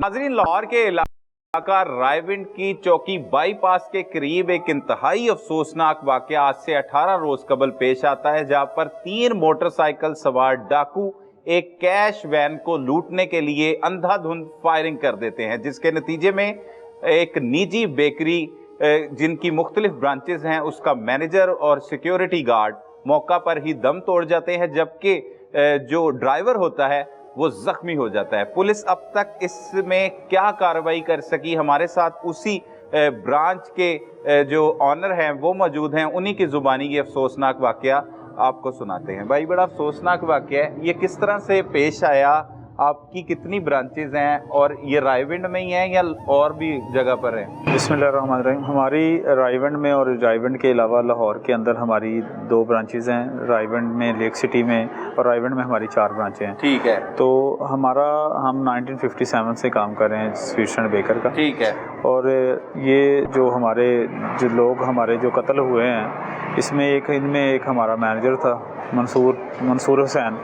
नाज़रीन, लाहौर के इलाका रायविंड की चौकी बाईपास के करीब एक इंतहाई अफसोसनाक वाकया आज से 18 रोज कबल पेश आता है, जहां पर 3 मोटरसाइकिल सवार डाकू एक कैश वैन को लूटने के लिए अंधाधुंध फायरिंग कर देते हैं, जिसके नतीजे में एक निजी बेकरी जिनकी मुख्तलिफ ब्रांचेस हैं उसका मैनेजर और सिक्योरिटी गार्ड मौका पर ही दम तोड़ जाते हैं, जबकि जो ड्राइवर होता है वो जख्मी हो जाता है। पुलिस अब तक इसमें क्या कार्रवाई कर सकी, हमारे साथ उसी ब्रांच के जो ऑनर हैं वो मौजूद हैं, उन्हीं की जुबानी ये अफसोसनाक वाकया आपको सुनाते हैं। भाई, बड़ा अफसोसनाक वाकया है, ये किस तरह से पेश आया? आपकी कितनी ब्रांचेस हैं और ये रायविंड में ही हैं या और भी जगह पर हैं? बिस्मिल्लाहिर्रहमानिर्रहीम। हमारी रायविंड में और रायविंड के अलावा लाहौर के अंदर हमारी 2 ब्रांचेस हैं, रायविंड में, लेक सिटी में, और रायविंड में हमारी 4 ब्रांचें हैं। ठीक है। तो हम 1957 से काम कर रहे हैं स्वीट्स एंड बेकर का। ठीक है। और ये जो लोग हमारे जो कत्ल हुए हैं, इनमें एक हमारा मैनेजर था मंसूर हुसैन,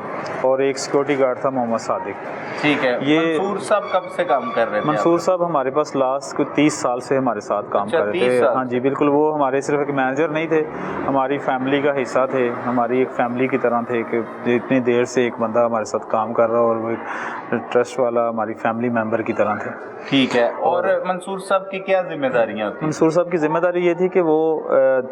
और एक सिक्योरिटी गार्ड था मोहम्मद सादिक। ठीक है। ये मंसूर साहब कब से काम कर रहे थे? मंसूर साहब हमारे पास लास्ट 30 साल से हमारे साथ काम कर रहे थे। हाँ जी, बिल्कुल। वो हमारे सिर्फ एक मैनेजर नहीं थे, हमारी फैमिली का हिस्सा थे, हमारी एक फैमिली की तरह थे कि इतनी देर से एक बंदा हमारे साथ काम कर रहा और वो एक ट्रस्ट वाला हमारी फैमिली मेम्बर की तरह थे। ठीक है। और मंसूर साहब की क्या जिम्मेदारियाँ थी? मंसूर साहब की जिम्मेदारी ये थी कि वो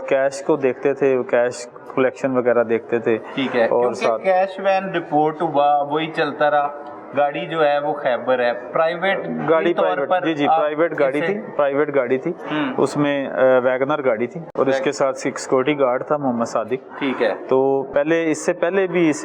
कैश को देखते थे, कैश कलेक्शन वगैरह देखते थे। ठीक है। और कैश वैन रिपोर्ट हुआ, वही चलता रहा। गाड़ी जो है वो खैबर है, प्राइवेट गाड़ी, प्राइवेट गाड़ी थी। उसमें वैगनर गाड़ी थी और इसके साथ एक सिक्योरिटी गार्ड था मोहम्मद सादिक। ठीक है। तो इससे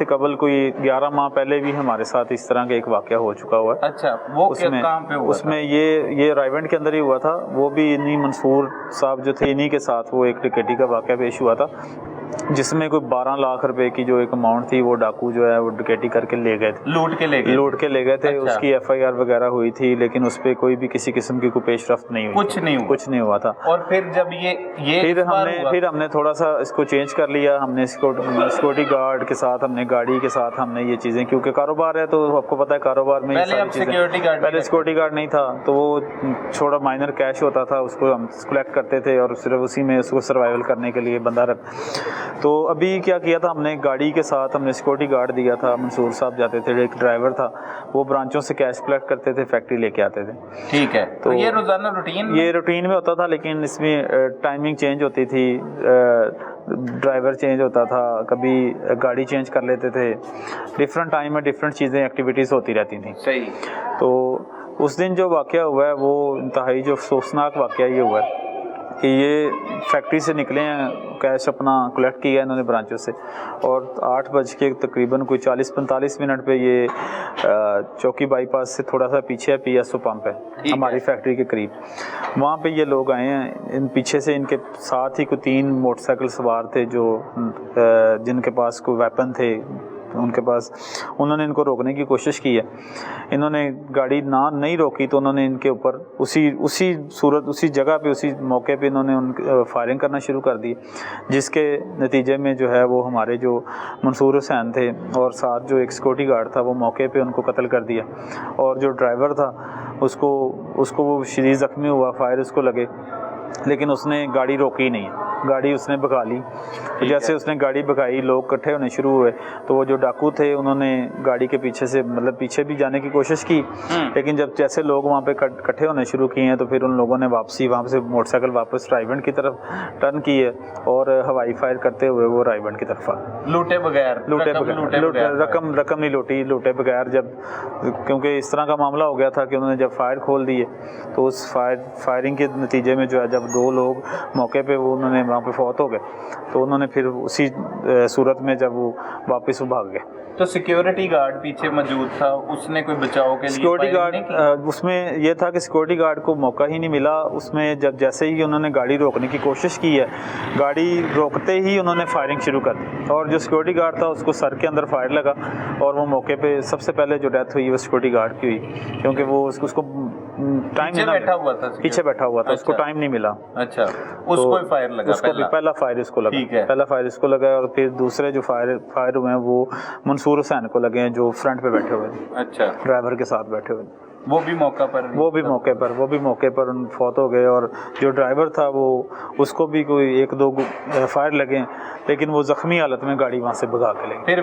कबल कोई 11 माह पहले भी हमारे साथ इस तरह का एक वाकया हो चुका हुआ है। अच्छा, वो कहाँ पे हुआ? उसमें ये रायविंड के अंदर ही हुआ था। वो भी इन्हीं मंसूर साहब जो थे, इन्हीं के साथ वो एक टिकटी का वाकया पेश हुआ था, जिसमें कोई 12 लाख रुपए की जो एक अमाउंट थी वो डाकू जो है वो डकैती करके ले गए थे, लूट के ले गए थे। अच्छा। उसकी FIR वगैरह हुई थी, लेकिन उस पे कोई भी किसी किस्म की कोई पेशरफ्त नहीं हुई, कुछ नहीं हुआ था। और फिर जब ये फिर हमने थोड़ा सा इसको चेंज कर लिया। हमने सिक्योरिटी गार्ड के साथ, हमने गाड़ी के साथ, हमने ये चीज़ें, क्योंकि कारोबार है तो आपको पता है कारोबार में पहले सिक्योरिटी गार्ड नहीं था, तो वो थोड़ा माइनर कैश होता था, उसको हम कलेक्ट करते थे और सिर्फ उसी में उसको सर्वाइवल करने के लिए बंदा रख। तो अभी क्या किया था हमने, गाड़ी के साथ हमने सिक्योरिटी गार्ड दिया था, मंसूर साहब जाते थे, एक ड्राइवर था, वो ब्रांचों से कैश कलेक्ट करते थे, फैक्ट्री लेके आते थे। ठीक है। तो ये रोजाना रूटीन में होता था, लेकिन इसमें टाइमिंग चेंज होती थी, ड्राइवर चेंज होता था, कभी गाड़ी चेंज कर लेते थे, डिफरेंट टाइम में डिफरेंट चीज़ें, एक्टिविटीज़ होती रहती थी। सही। तो उस दिन जो वाकया हुआ है वो इंतहाई जो अफसोसनाक वाकया ये हुआ है कि ये फैक्ट्री से निकले हैं, कैश अपना कलेक्ट किया इन्होंने ब्रांचों से, और 8 बज के तकरीबन कोई 40-45 मिनट पे ये चौकी बाईपास से थोड़ा सा पीछे है, PSO पंप है हमारी फैक्ट्री के करीब, वहाँ पे ये लोग आए हैं। इन पीछे से इनके साथ ही कोई 3 मोटरसाइकिल सवार थे जो जिनके पास कोई वेपन थे उनके पास। उन्होंने इनको रोकने की कोशिश की है, इन्होंने गाड़ी नहीं रोकी तो उन्होंने इनके ऊपर उसी जगह पे, उसी मौके पे इन्होंने फायरिंग करना शुरू कर दी, जिसके नतीजे में जो है वो हमारे जो मंसूर हुसैन थे और साथ जो एक सिक्योरिटी गार्ड था वो मौके पे उनको कत्ल कर दिया, और जो ड्राइवर था उसको वो शदीद ज़ख्मी हुआ, फायर उसको लगे, लेकिन उसने गाड़ी रोकी नहीं, गाड़ी उसने भगा ली। तो जैसे उसने गाड़ी भगाई, लोग इकट्ठे होने शुरू हुए, तो वो जो डाकू थे उन्होंने गाड़ी के पीछे से पीछे भी जाने की कोशिश की, लेकिन जब जैसे लोग वहाँ पे इकट्ठे होने शुरू किए हैं तो फिर उन लोगों ने वापसी वहाँ से मोटरसाइकिल वापस रायविंड की तरफ टर्न की है और हवाई फायर करते हुए वो रायविंड की तरफ आ लूटे बगैर रकम नहीं लूटे बगैर। जब क्योंकि इस तरह का मामला हो गया था कि उन्होंने जब फायर खोल दिए तो उस फायरिंग के नतीजे में जो है जब 2 लोग मौके पे उन्होंने वहाँ पे फौत हो गए, तो उन्होंने फिर उसी सूरत में जब वो वापस भाग गए। तो सिक्योरिटी गार्ड पीछे मौजूद था, उसने कोई बचाव के लिए सिक्योरिटी गार्ड उसमें यह था कि सिक्योरिटी गार्ड को मौका ही नहीं मिला। उसमें जब जैसे ही उन्होंने गाड़ी रोकने की कोशिश की है, गाड़ी रोकते ही उन्होंने फायरिंग शुरू कर दी, और जो सिक्योरिटी गार्ड था उसको सर के अंदर फायर लगा, और वो मौके पे सबसे पहले जो डेथ हुई वो सिक्योरिटी गार्ड की हुई, क्योंकि वो उसको टाइम पीछे बैठा हुआ था। उसको टाइम नहीं मिला। अच्छा, उसको फायर लगा, पहला फायर इसको लगा, और फिर दूसरे जो फायर हुए हैं वो मंसूर हुसैन को लगे हैं जो फ्रंट पे बैठे हुए थे। अच्छा, ड्राइवर के साथ बैठे हुए। वो भी मौके पर उन फौत हो गए। और जो ड्राइवर था वो उसको भी कोई 1-2 फायर लगे, लेकिन वो ज़ख्मी हालत में गाड़ी वहाँ से भगा के ले गए। फिर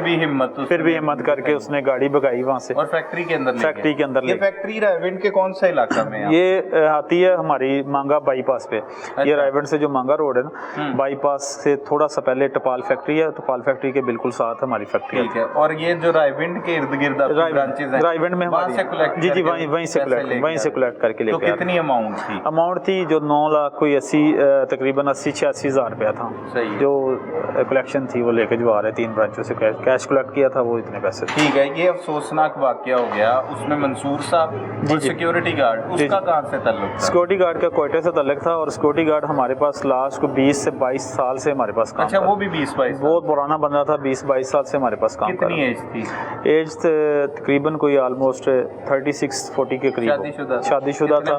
भी हिम्मत करके उसने गाड़ी भगाई वहाँ से और फैक्ट्री के अंदर ले। फैक्ट्री रायविंड के कौन सा इलाका में है? ये आती है हमारी मांगा बाईपास पे। अच्छा। ये रायविंड से जो मांगा रोड है ना, बाईपास से थोड़ा सा पहले टपाल फैक्ट्री है, टपाल फैक्ट्री के बिल्कुल साथ हमारी फैक्ट्री है। ठीक है। और ये जो रायविंड के इर्द गिर्द ब्रांचेज हैं, रायविंड में हमारी जी वहीं से कलेक्ट करके लेके। तो कितनी अमाउंट थी जो 9 लाख कोई 80 तकरीबन 80-86 हज़ार रुपया था। सही। जो कलेक्शन थी वो लेके जो आ रहे 3 ब्रांचों से कैश कलेक्ट किया था, वो इतने पैसे। ठीक है। ये अफसोसनाक वाकया हो गया। उसमें मंसूर साहब और सिक्योरिटी गार्ड, उसका कहाँ से ताल्लुक था? सिक्योरिटी गार्ड का कोयटे से ताल्लुक था। और सिक्योरिटी गार्ड हमारे पास लास्ट को 20 से 22 साल से हमारे पास काम। अच्छा, वो भी 20-22 बहुत पुराना बंदा था, 20-22 साल से हमारे पास काम। कितनी एज थी? एज तकरीबन कोई ऑलमोस्ट 36-40 के करीब शादीशुदा था।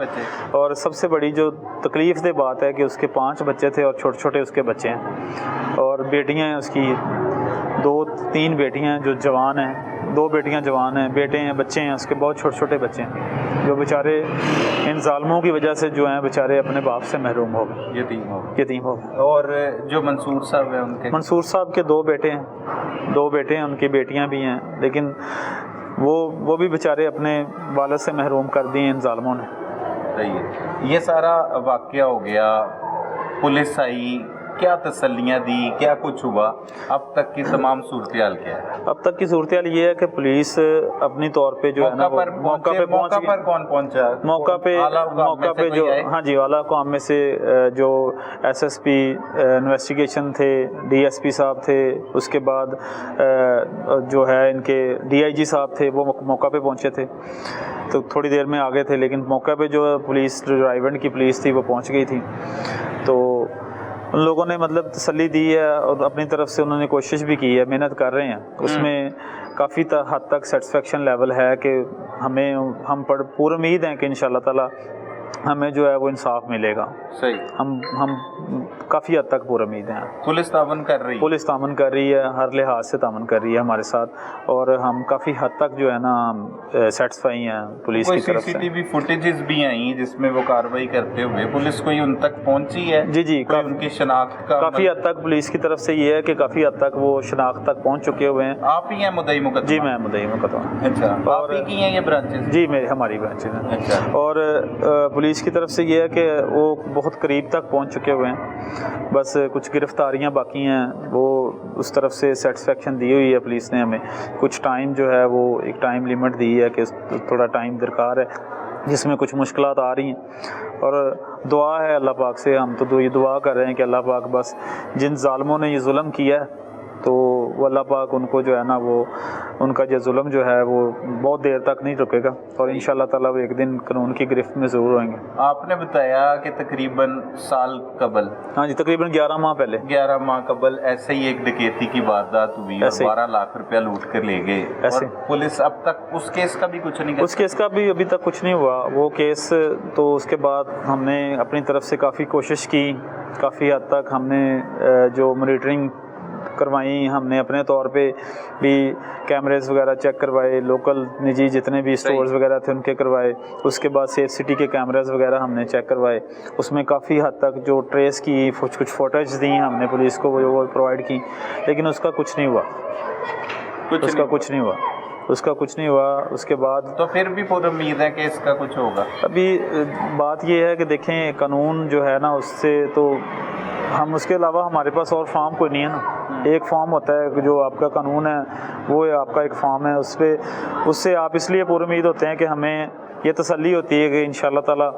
और सबसे बड़ी जो तकलीफ दे बात है कि उसके 5 बच्चे थे और छोटे छोटे उसके बच्चे हैं। और बेटियां हैं उसकी 2-3 बेटियां जो जवान हैं, 2 बेटियां जवान हैं, बेटे हैं, बच्चे हैं उसके बहुत छोटे छोटे बच्चे हैं, जो बेचारे इन जालमों की वजह से जो हैं बेचारे अपने बाप से महरूम हो गए, यतीम हो गए। और जो मंसूर साहब हैं, मंसूर साहब के 2 बेटे हैं, उनकी बेटियां भी हैं, लेकिन वो भी बेचारे अपने वालिद से महरूम कर दिए इन जालमों ने। सही है। ये सारा वाकया हो गया, पुलिस आई, क्या तसल्लियाँ दी, क्या कुछ हुआ? अब तक की तमाम सूरत-ए-हाल क्या है? अब तक की सूरत-ए-हाल ये है कि पुलिस अपनी तौर पे जो है ना मौका पे कौन पहुंचा? मौका पे जो हाँ जी आला हुकाम में से जो SSP इन्वेस्टिगेशन थे, DSP साहब थे, उसके बाद जो है इनके DIG साहब थे, वो मौका पे पहुंचे थे। तो थोड़ी देर में आ गए थे, लेकिन मौका पे जो पुलिस, जो रायविंड की पुलिस थी, वो पहुंच गई थी। तो उन लोगों ने मतलब तसल्ली दी है और अपनी तरफ से उन्होंने कोशिश भी की है, मेहनत कर रहे हैं। उसमें काफ़ी हद तक सेटिस्फेक्शन लेवल है कि हम पूरी उम्मीद हैं कि इंशाल्लाह ताला हमें जो है वो इंसाफ मिलेगा। सही। हम काफ़ी हद तक पूरी उम्मीद हैं। पुलिस तावन कर रही है, हर लिहाज से तावन कर रही है हमारे साथ, और हम काफ़ी हद तक जो है ना सेटिस्फाई हैं पुलिस की तरफ से। CCTV फुटेजेस भी आई जिसमें वो कार्रवाई करते हुए पुलिस कोई उन तक पहुंची है? जी उनकी शनाख्त का काफ़ी हद तक पुलिस की तरफ से ये है कि काफ़ी हद तक वो शनाख्त तक पहुँच चुके हुए हैं। आप ही हैं मुद्दई मुकद्दमा? जी, मैं मुद्दई मुकद्दमा। अच्छा, आप ही की हैं ये ब्रांचेस? जी, हमारी ब्रांचेस हैं। अच्छा। और पुलिस की तरफ से ये है कि वो बहुत करीब तक पहुंच चुके हुए हैं, बस कुछ गिरफ्तारियां बाकी हैं, वो उस तरफ से सेटिस्फेक्शन दी हुई है पुलिस ने हमें। कुछ टाइम जो है वो एक टाइम लिमिट दी है कि थोड़ा टाइम दरकार है, जिसमें कुछ मुश्किलात आ रही हैं। और दुआ है अल्लाह पाक से, हम तो ये दुआ कर रहे हैं कि अल्लाह पाक बस जिन ज़ालिमों ने ये जुल्म किया है, तो वो अल्लाह पाक उनको जो है ना वो उनका जो जुल्म जो है वो बहुत देर तक नहीं रुकेगा, और इंशाल्लाह ताला वो एक दिन कानून की गिरफ्त में ज़रूर होंगे। आपने बताया कि तकरीबन साल कबल, हाँ जी, तकरीबन 11 माह कबल ऐसे ही एक डकैती की वारदात हुई और 12 लाख रुपया लूट कर ले गए, और पुलिस अब तक उस केस का भी कुछ नहीं उस केस का भी अभी तक कुछ नहीं हुआ वो केस। तो उसके बाद हमने अपनी तरफ से काफ़ी कोशिश की, काफ़ी हद तक हमने जो मॉनिटरिंग करवाई, हमने अपने तौर पे भी कैमरेज वगैरह चेक करवाए, लोकल निजी जितने भी स्टोर्स वगैरह थे उनके करवाए, उसके बाद सेफ सिटी के कैमराज वगैरह हमने चेक करवाए। उसमें काफ़ी हद तक जो ट्रेस की कुछ फुटेज दी हमने पुलिस को, वो प्रोवाइड की, लेकिन उसका कुछ नहीं हुआ। उसका कुछ नहीं हुआ। उसके बाद तो फिर भी पूरी उम्मीद है कि इसका कुछ होगा। अभी बात ये है कि देखें, कानून जो है ना उससे तो हम, उसके अलावा हमारे पास और फॉर्म कोई नहीं है ना। एक फॉर्म होता है जो आपका कानून है, वो आपका एक फॉर्म है, उससे आप इसलिए पूरी उम्मीद होते हैं कि हमें ये तसल्ली होती है कि इंशाल्लाह ताला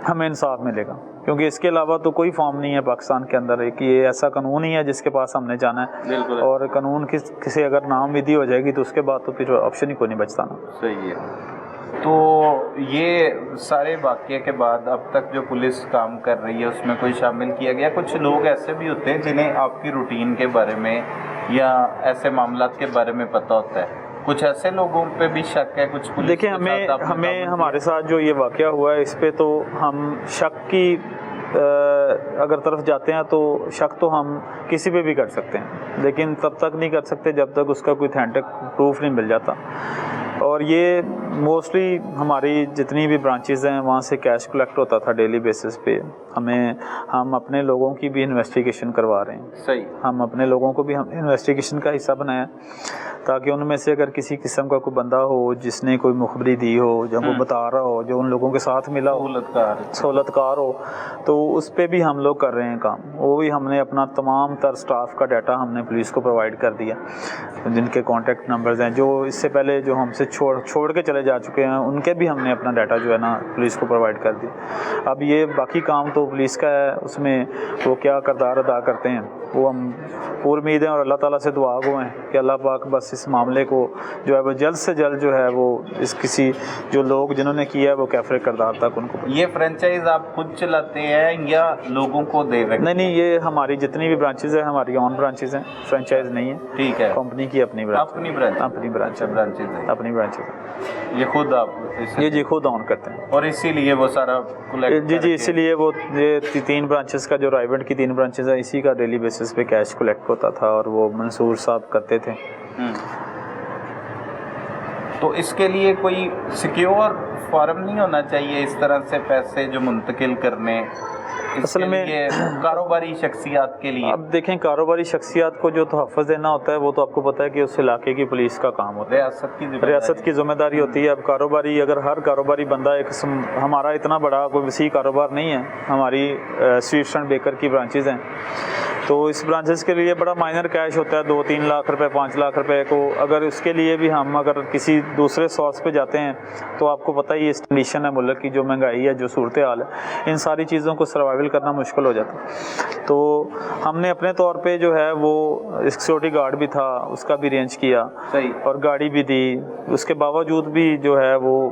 हमें इंसाफ मिलेगा, क्योंकि इसके अलावा तो कोई फॉर्म नहीं है पाकिस्तान के अंदर। एक ये ऐसा कानून ही है जिसके पास हमने जाना है, और कानून किसी अगर नाउमीदी हो जाएगी तो उसके बाद तो फिर ऑप्शन ही कोई नहीं बचता ना। सही है। तो ये सारे वाक़ये के बाद अब तक जो पुलिस काम कर रही है उसमें कोई शामिल किया गया? कुछ लोग ऐसे भी होते हैं जिन्हें आपकी रूटीन के बारे में या ऐसे मामलात के बारे में पता होता है, कुछ ऐसे लोगों पे भी शक है? कुछ पुलिस देखिए, हमें हमारे साथ जो ये वाक़या हुआ है इस पे तो हम शक की अगर तरफ जाते हैं तो शक तो हम किसी पे भी कर सकते हैं, लेकिन तब तक नहीं कर सकते जब तक उसका कोई ऑथेंटिक प्रूफ नहीं मिल जाता। اور یہ موسٹلی ہماری جتنی بھی برانچز ہیں وہاں سے کیش کلیکٹ ہوتا تھا ڈیلی بیسس پہ. ہم اپنے لوگوں کی بھی انویسٹیگیشن کروا رہے ہیں. صحیح. ہم اپنے لوگوں کو بھی ہم انویسٹیگیشن کا حصہ بنایا تاکہ ان میں سے اگر کسی قسم کا کوئی بندہ ہو جس نے کوئی مخبری دی ہو یا وہ بتا رہا ہو جو ان لوگوں کے ساتھ ملا ہو سہولت کار ہو تو اس پہ بھی ہم لوگ کر رہے ہیں کام. وہ بھی ہم نے اپنا تمام تر سٹاف کا ڈیٹا ہم نے پولیس کو پرووائڈ کر دیا, جن کے کانٹیکٹ نمبرز ہیں جو اس سے پہلے جو ہم سے چھوڑ کے چلے جا چکے ہیں ان کے بھی ہم نے اپنا ڈیٹا جو ہے نا پولیس کو پرووائڈ کر دیا. اب یہ باقی کام تو پولیس کا ہے, اس میں وہ کیا کردار ادا کرتے ہیں وہ ہم پوری امید ہیں اور اللہ تعالیٰ سے دعا گو ہیں کہ اللہ پاک بس اس معاملے کو جو ہے وہ جلد سے جلد جو ہے وہ اس کسی جو لوگ جنہوں نے کیا ہے وہ کیفر کردار تک ان کو. یہ فرینچائز آپ خود چلاتے ہیں یا لوگوں کو دے رہے ہیں؟ نہیں, یہ ہماری جتنی بھی برانچز ہیں ہماری اون برانچز ہیں, فرینچائز نہیں ہے. ٹھیک ہے. کمپنی کی اپنی برانچ اپنی برانچز ہیں. یہ خود آپ جی خود آن کرتے ہیں اور اسی لیے وہ سارا جی اسی لیے وہ یہ 3 برانچز کا جو رائیونٹ کی 3 برانچز ہیں اسی کا ڈیلی بیسس پہ کیش کلیکٹ ہوتا تھا اور وہ منصور صاحب کرتے تھے. تو اس کے لیے کوئی سیکیور فارم نہیں ہونا چاہیے اس طرح سے پیسے جو منتقل کرنے اصل میں کاروباری شخصیات کے لیے؟ اب دیکھیں کاروباری شخصیات کو جو تحفظ دینا ہوتا ہے وہ تو آپ کو پتہ ہے کہ اس علاقے کی پولیس کا کام ہوتا ہے, ریاست کی ذمہ داری ہوتی ہے. اب کاروباری اگر ہر کاروباری بندہ ایک قسم, ہمارا اتنا بڑا کوئی وسیع کاروبار نہیں ہے, ہماری سویٹس اینڈ بیکر کی برانچز ہیں تو اس برانچز کے لیے بڑا مائنر کیش ہوتا ہے 2-3 لاکھ روپے 5 لاکھ روپے کو. اگر اس کے لیے بھی ہم اگر کسی دوسرے سورس پہ جاتے ہیں تو آپ کو پتہ ہی اس کنڈیشن ہے ملک کی, جو مہنگائی ہے, جو صورتحال ہے, ان ساری چیزوں کو سروائیول کرنا مشکل ہو جاتا ہے. تو ہم نے اپنے طور پہ جو ہے وہ سیکورٹی گارڈ بھی تھا اس کا بھی ارینج کیا اور گاڑی بھی دی, اس کے باوجود بھی جو ہے وہ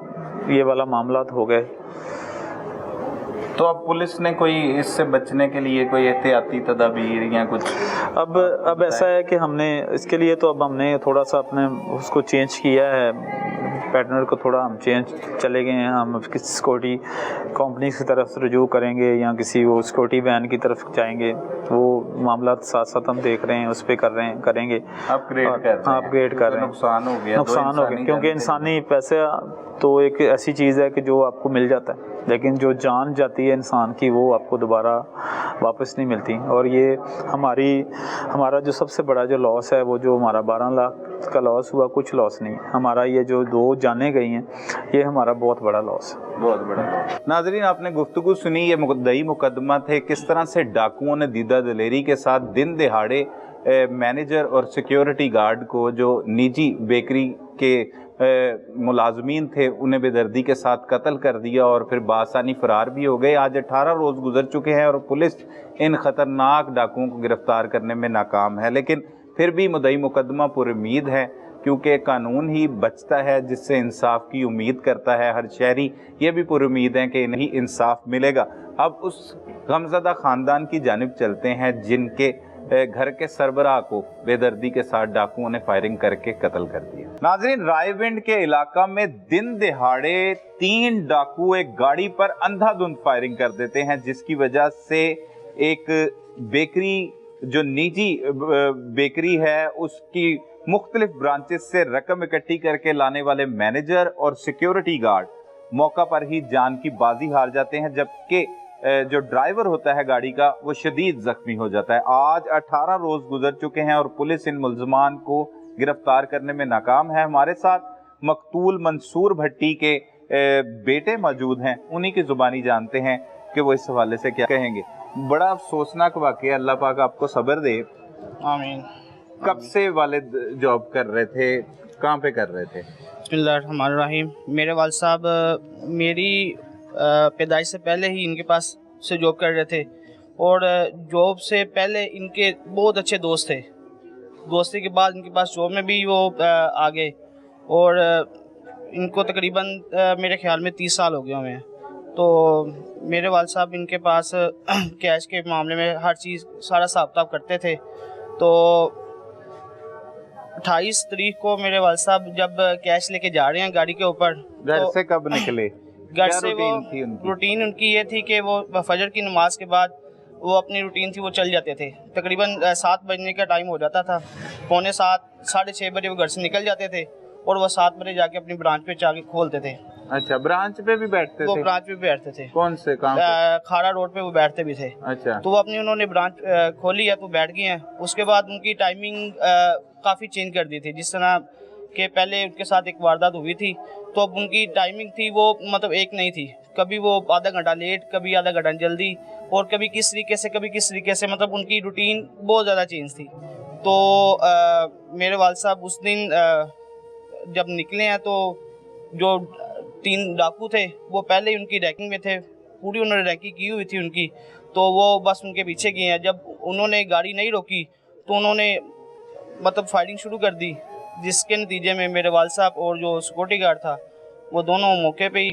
یہ والا معاملات ہو گئے. تو اب پولیس نے کوئی اس سے بچنے کے لیے کوئی احتیاطی تدابیر یا کچھ؟ اب ایسا ہے کہ ہم نے اس کے لیے تو اب ہم نے تھوڑا سا اپنے اس کو چینج کیا ہے, پیٹرن کو تھوڑا ہم چینج چلے گئے ہیں. ہم کسی سیکورٹی کمپنی کی طرف رجوع کریں گے یا کسی وہ سیکورٹی وین کی طرف جائیں گے. وہ معاملات ساتھ ساتھ ہم دیکھ رہے ہیں, اس پہ کریں گے اپ گریڈ کر رہے ہیں. نقصان ہو گیا کیونکہ انسانی پیسے تو ایک ایسی چیز ہے کہ جو آپ کو مل جاتا ہے, لیکن جو جان جاتی ہے انسان کی وہ آپ کو دوبارہ واپس نہیں ملتی. اور یہ ہمارا جو سب سے بڑا جو لاس ہے وہ جو ہمارا 12 لاکھ کا لاس ہوا, کچھ لاس نہیں. ہمارا یہ جو 2 جانیں گئی ہیں یہ ہمارا بہت بڑا لاس ہے, بہت بڑا. ناظرین آپ نے گفتگو سنی, یہ مدعی مقدمہ تھے, کس طرح سے ڈاکوؤں نے دیدہ دلیری کے ساتھ دن دہاڑے مینیجر اور سیکیورٹی گارڈ کو جو نجی بیکری کے ملازمین تھے انہیں بے دردی کے ساتھ قتل کر دیا اور پھر بآسانی فرار بھی ہو گئے. آج 18 روز گزر چکے ہیں اور پولیس ان خطرناک ڈاکوؤں کو گرفتار کرنے میں ناکام ہے, لیکن پھر بھی مدعی مقدمہ پر امید ہے کیونکہ قانون ہی بچتا ہے جس سے انصاف کی امید کرتا ہے. ہر شہری یہ بھی پر امید ہے کہ انہیں انصاف ملے گا. اب اس غمزدہ خاندان کی جانب چلتے ہیں جن کے گھر کے سربراہ کو بے دردی کے ساتھ ڈاکوؤں نے فائرنگ کر کے قتل کر دیا. ناظرین رائے ونڈ کے علاقہ میں دن دہاڑے 3 ڈاکو ایک گاڑی پر اندھا دھند فائرنگ کر دیتے ہیں, جس کی وجہ سے ایک بیکری جو نجی بیکری ہے اس کی مختلف برانچز سے رقم اکٹھی کر کے لانے والے مینیجر اور سیکیورٹی گارڈ موقع پر ہی جان کی بازی ہار جاتے ہیں, جبکہ جو ڈرائیور ہوتا ہے گاڑی کا وہ شدید زخمی ہو جاتا ہے. آج 18 روز گزر چکے ہیں اور پولیس ان ملزمان کو گرفتار کرنے میں ناکام ہے. ہمارے ساتھ مقتول منصور بھٹی کے بیٹے موجود ہیں, انہی کی زبانی جانتے ہیں کہ وہ اس حوالے سے کیا کہیں گے. بڑا افسوسناک واقعہ, اللہ پاک آپ کو صبر دے. آمین. کب سے والد جاب کر رہے تھے, کہاں پہ کر رہے تھے؟ بسم اللہ الرحمن الرحیم. میرے والد صاحب میری پیدائش سے پہلے ہی ان کے پاس سے جاب کر رہے تھے اور جاب سے پہلے ان کے بہت اچھے دوست تھے. دوستی کے بعد ان کے پاس جاب میں بھی وہ آ گئے اور ان کو تقریباً میرے خیال میں 30 سال ہو گئے ہوئے ہیں. تو میرے والد صاحب ان کے پاس کیش کے معاملے میں ہر چیز سارا حساب کتاب کرتے تھے. تو 28 تاریخ کو میرے والد صاحب جب کیش لے کے جا رہے ہیں گاڑی کے اوپر, گھر سے کب نکلے؟ گھر سے وہ روٹین ان کی یہ تھی کہ وہ فجر کی نماز کے بعد وہ اپنی روٹین تھی وہ چل جاتے تھے. تقریباً 7 بجنے کا ٹائم ہو جاتا تھا, 6:45 7:30 بجے وہ گھر سے نکل جاتے تھے और वो 7 बजे जाके अपनी ब्रांच पे जाके खोलते थे। अच्छा, ब्रांच पे भी बैठते वो थे? ब्रांच पे बैठते थे। कौन से काम पे? खाड़ा रोड पे वो बैठते भी थे। अच्छा, तो वो अपनी उन्होंने ब्रांच खोली है तो बैठ गए हैं। उसके बाद उनकी टाइमिंग काफ़ी चेंज कर दी थी। जिस तरह के पहले उनके साथ एक वारदात हुई थी तो अब उनकी टाइमिंग थी वो मतलब एक नहीं थी, कभी वो आधा घंटा लेट, कभी आधा घंटा जल्दी, और कभी किस तरीके से कभी किस तरीके से, मतलब उनकी रूटीन बहुत ज़्यादा चेंज थी। तो मेरे वालिद साहब उस दिन जब निकले हैं तो जो 3 डाकू थे वो पहले ही उनकी रैकिंग में थे, पूरी उन्होंने रैकिंग की हुई थी उनकी, तो वो बस उनके पीछे गए हैं। जब उन्होंने गाड़ी नहीं रोकी तो उन्होंने मतलब फायरिंग शुरू कर दी, जिसके नतीजे में मेरे वालिद साहब और जो सिक्योरिटी गार्ड था वो दोनों मौके पे ही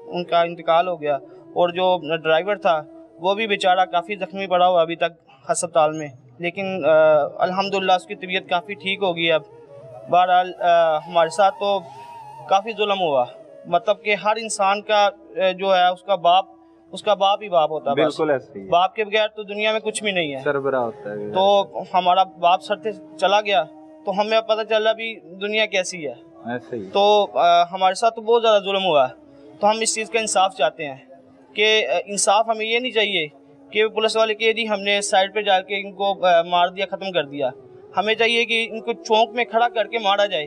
उनका इंतकाल हो गया, और जो ड्राइवर था वो भी बेचारा काफ़ी ज़ख्मी पड़ा हुआ अभी तक अस्पताल में, लेकिन अल्हम्दुलिल्लाह उसकी तबीयत काफ़ी ठीक हो गई अब। बहरहाल हमारे साथ तो काफ़ी जुल्म हुआ, मतलब कि हर इंसान का जो है उसका बाप ही बाप होता है। बिल्कुल ऐसे ही है। बाप के बगैर तो दुनिया में कुछ भी नहीं है। सरबरा होता है। तो हमारा बाप सर से चला गया तो हमें पता चला भी दुनिया कैसी है। ऐसे ही। तो हमारे साथ तो बहुत ज़्यादा जुल्म हुआ है। तो हम इस चीज़ का इंसाफ चाहते हैं कि इंसाफ हमें ये नहीं चाहिए कि पुलिस वाले कहे जी हमने साइड पे जाके इनको मार दिया, ख़त्म कर दिया। हमें चाहिए कि इनको चौक में खड़ा करके मारा जाए,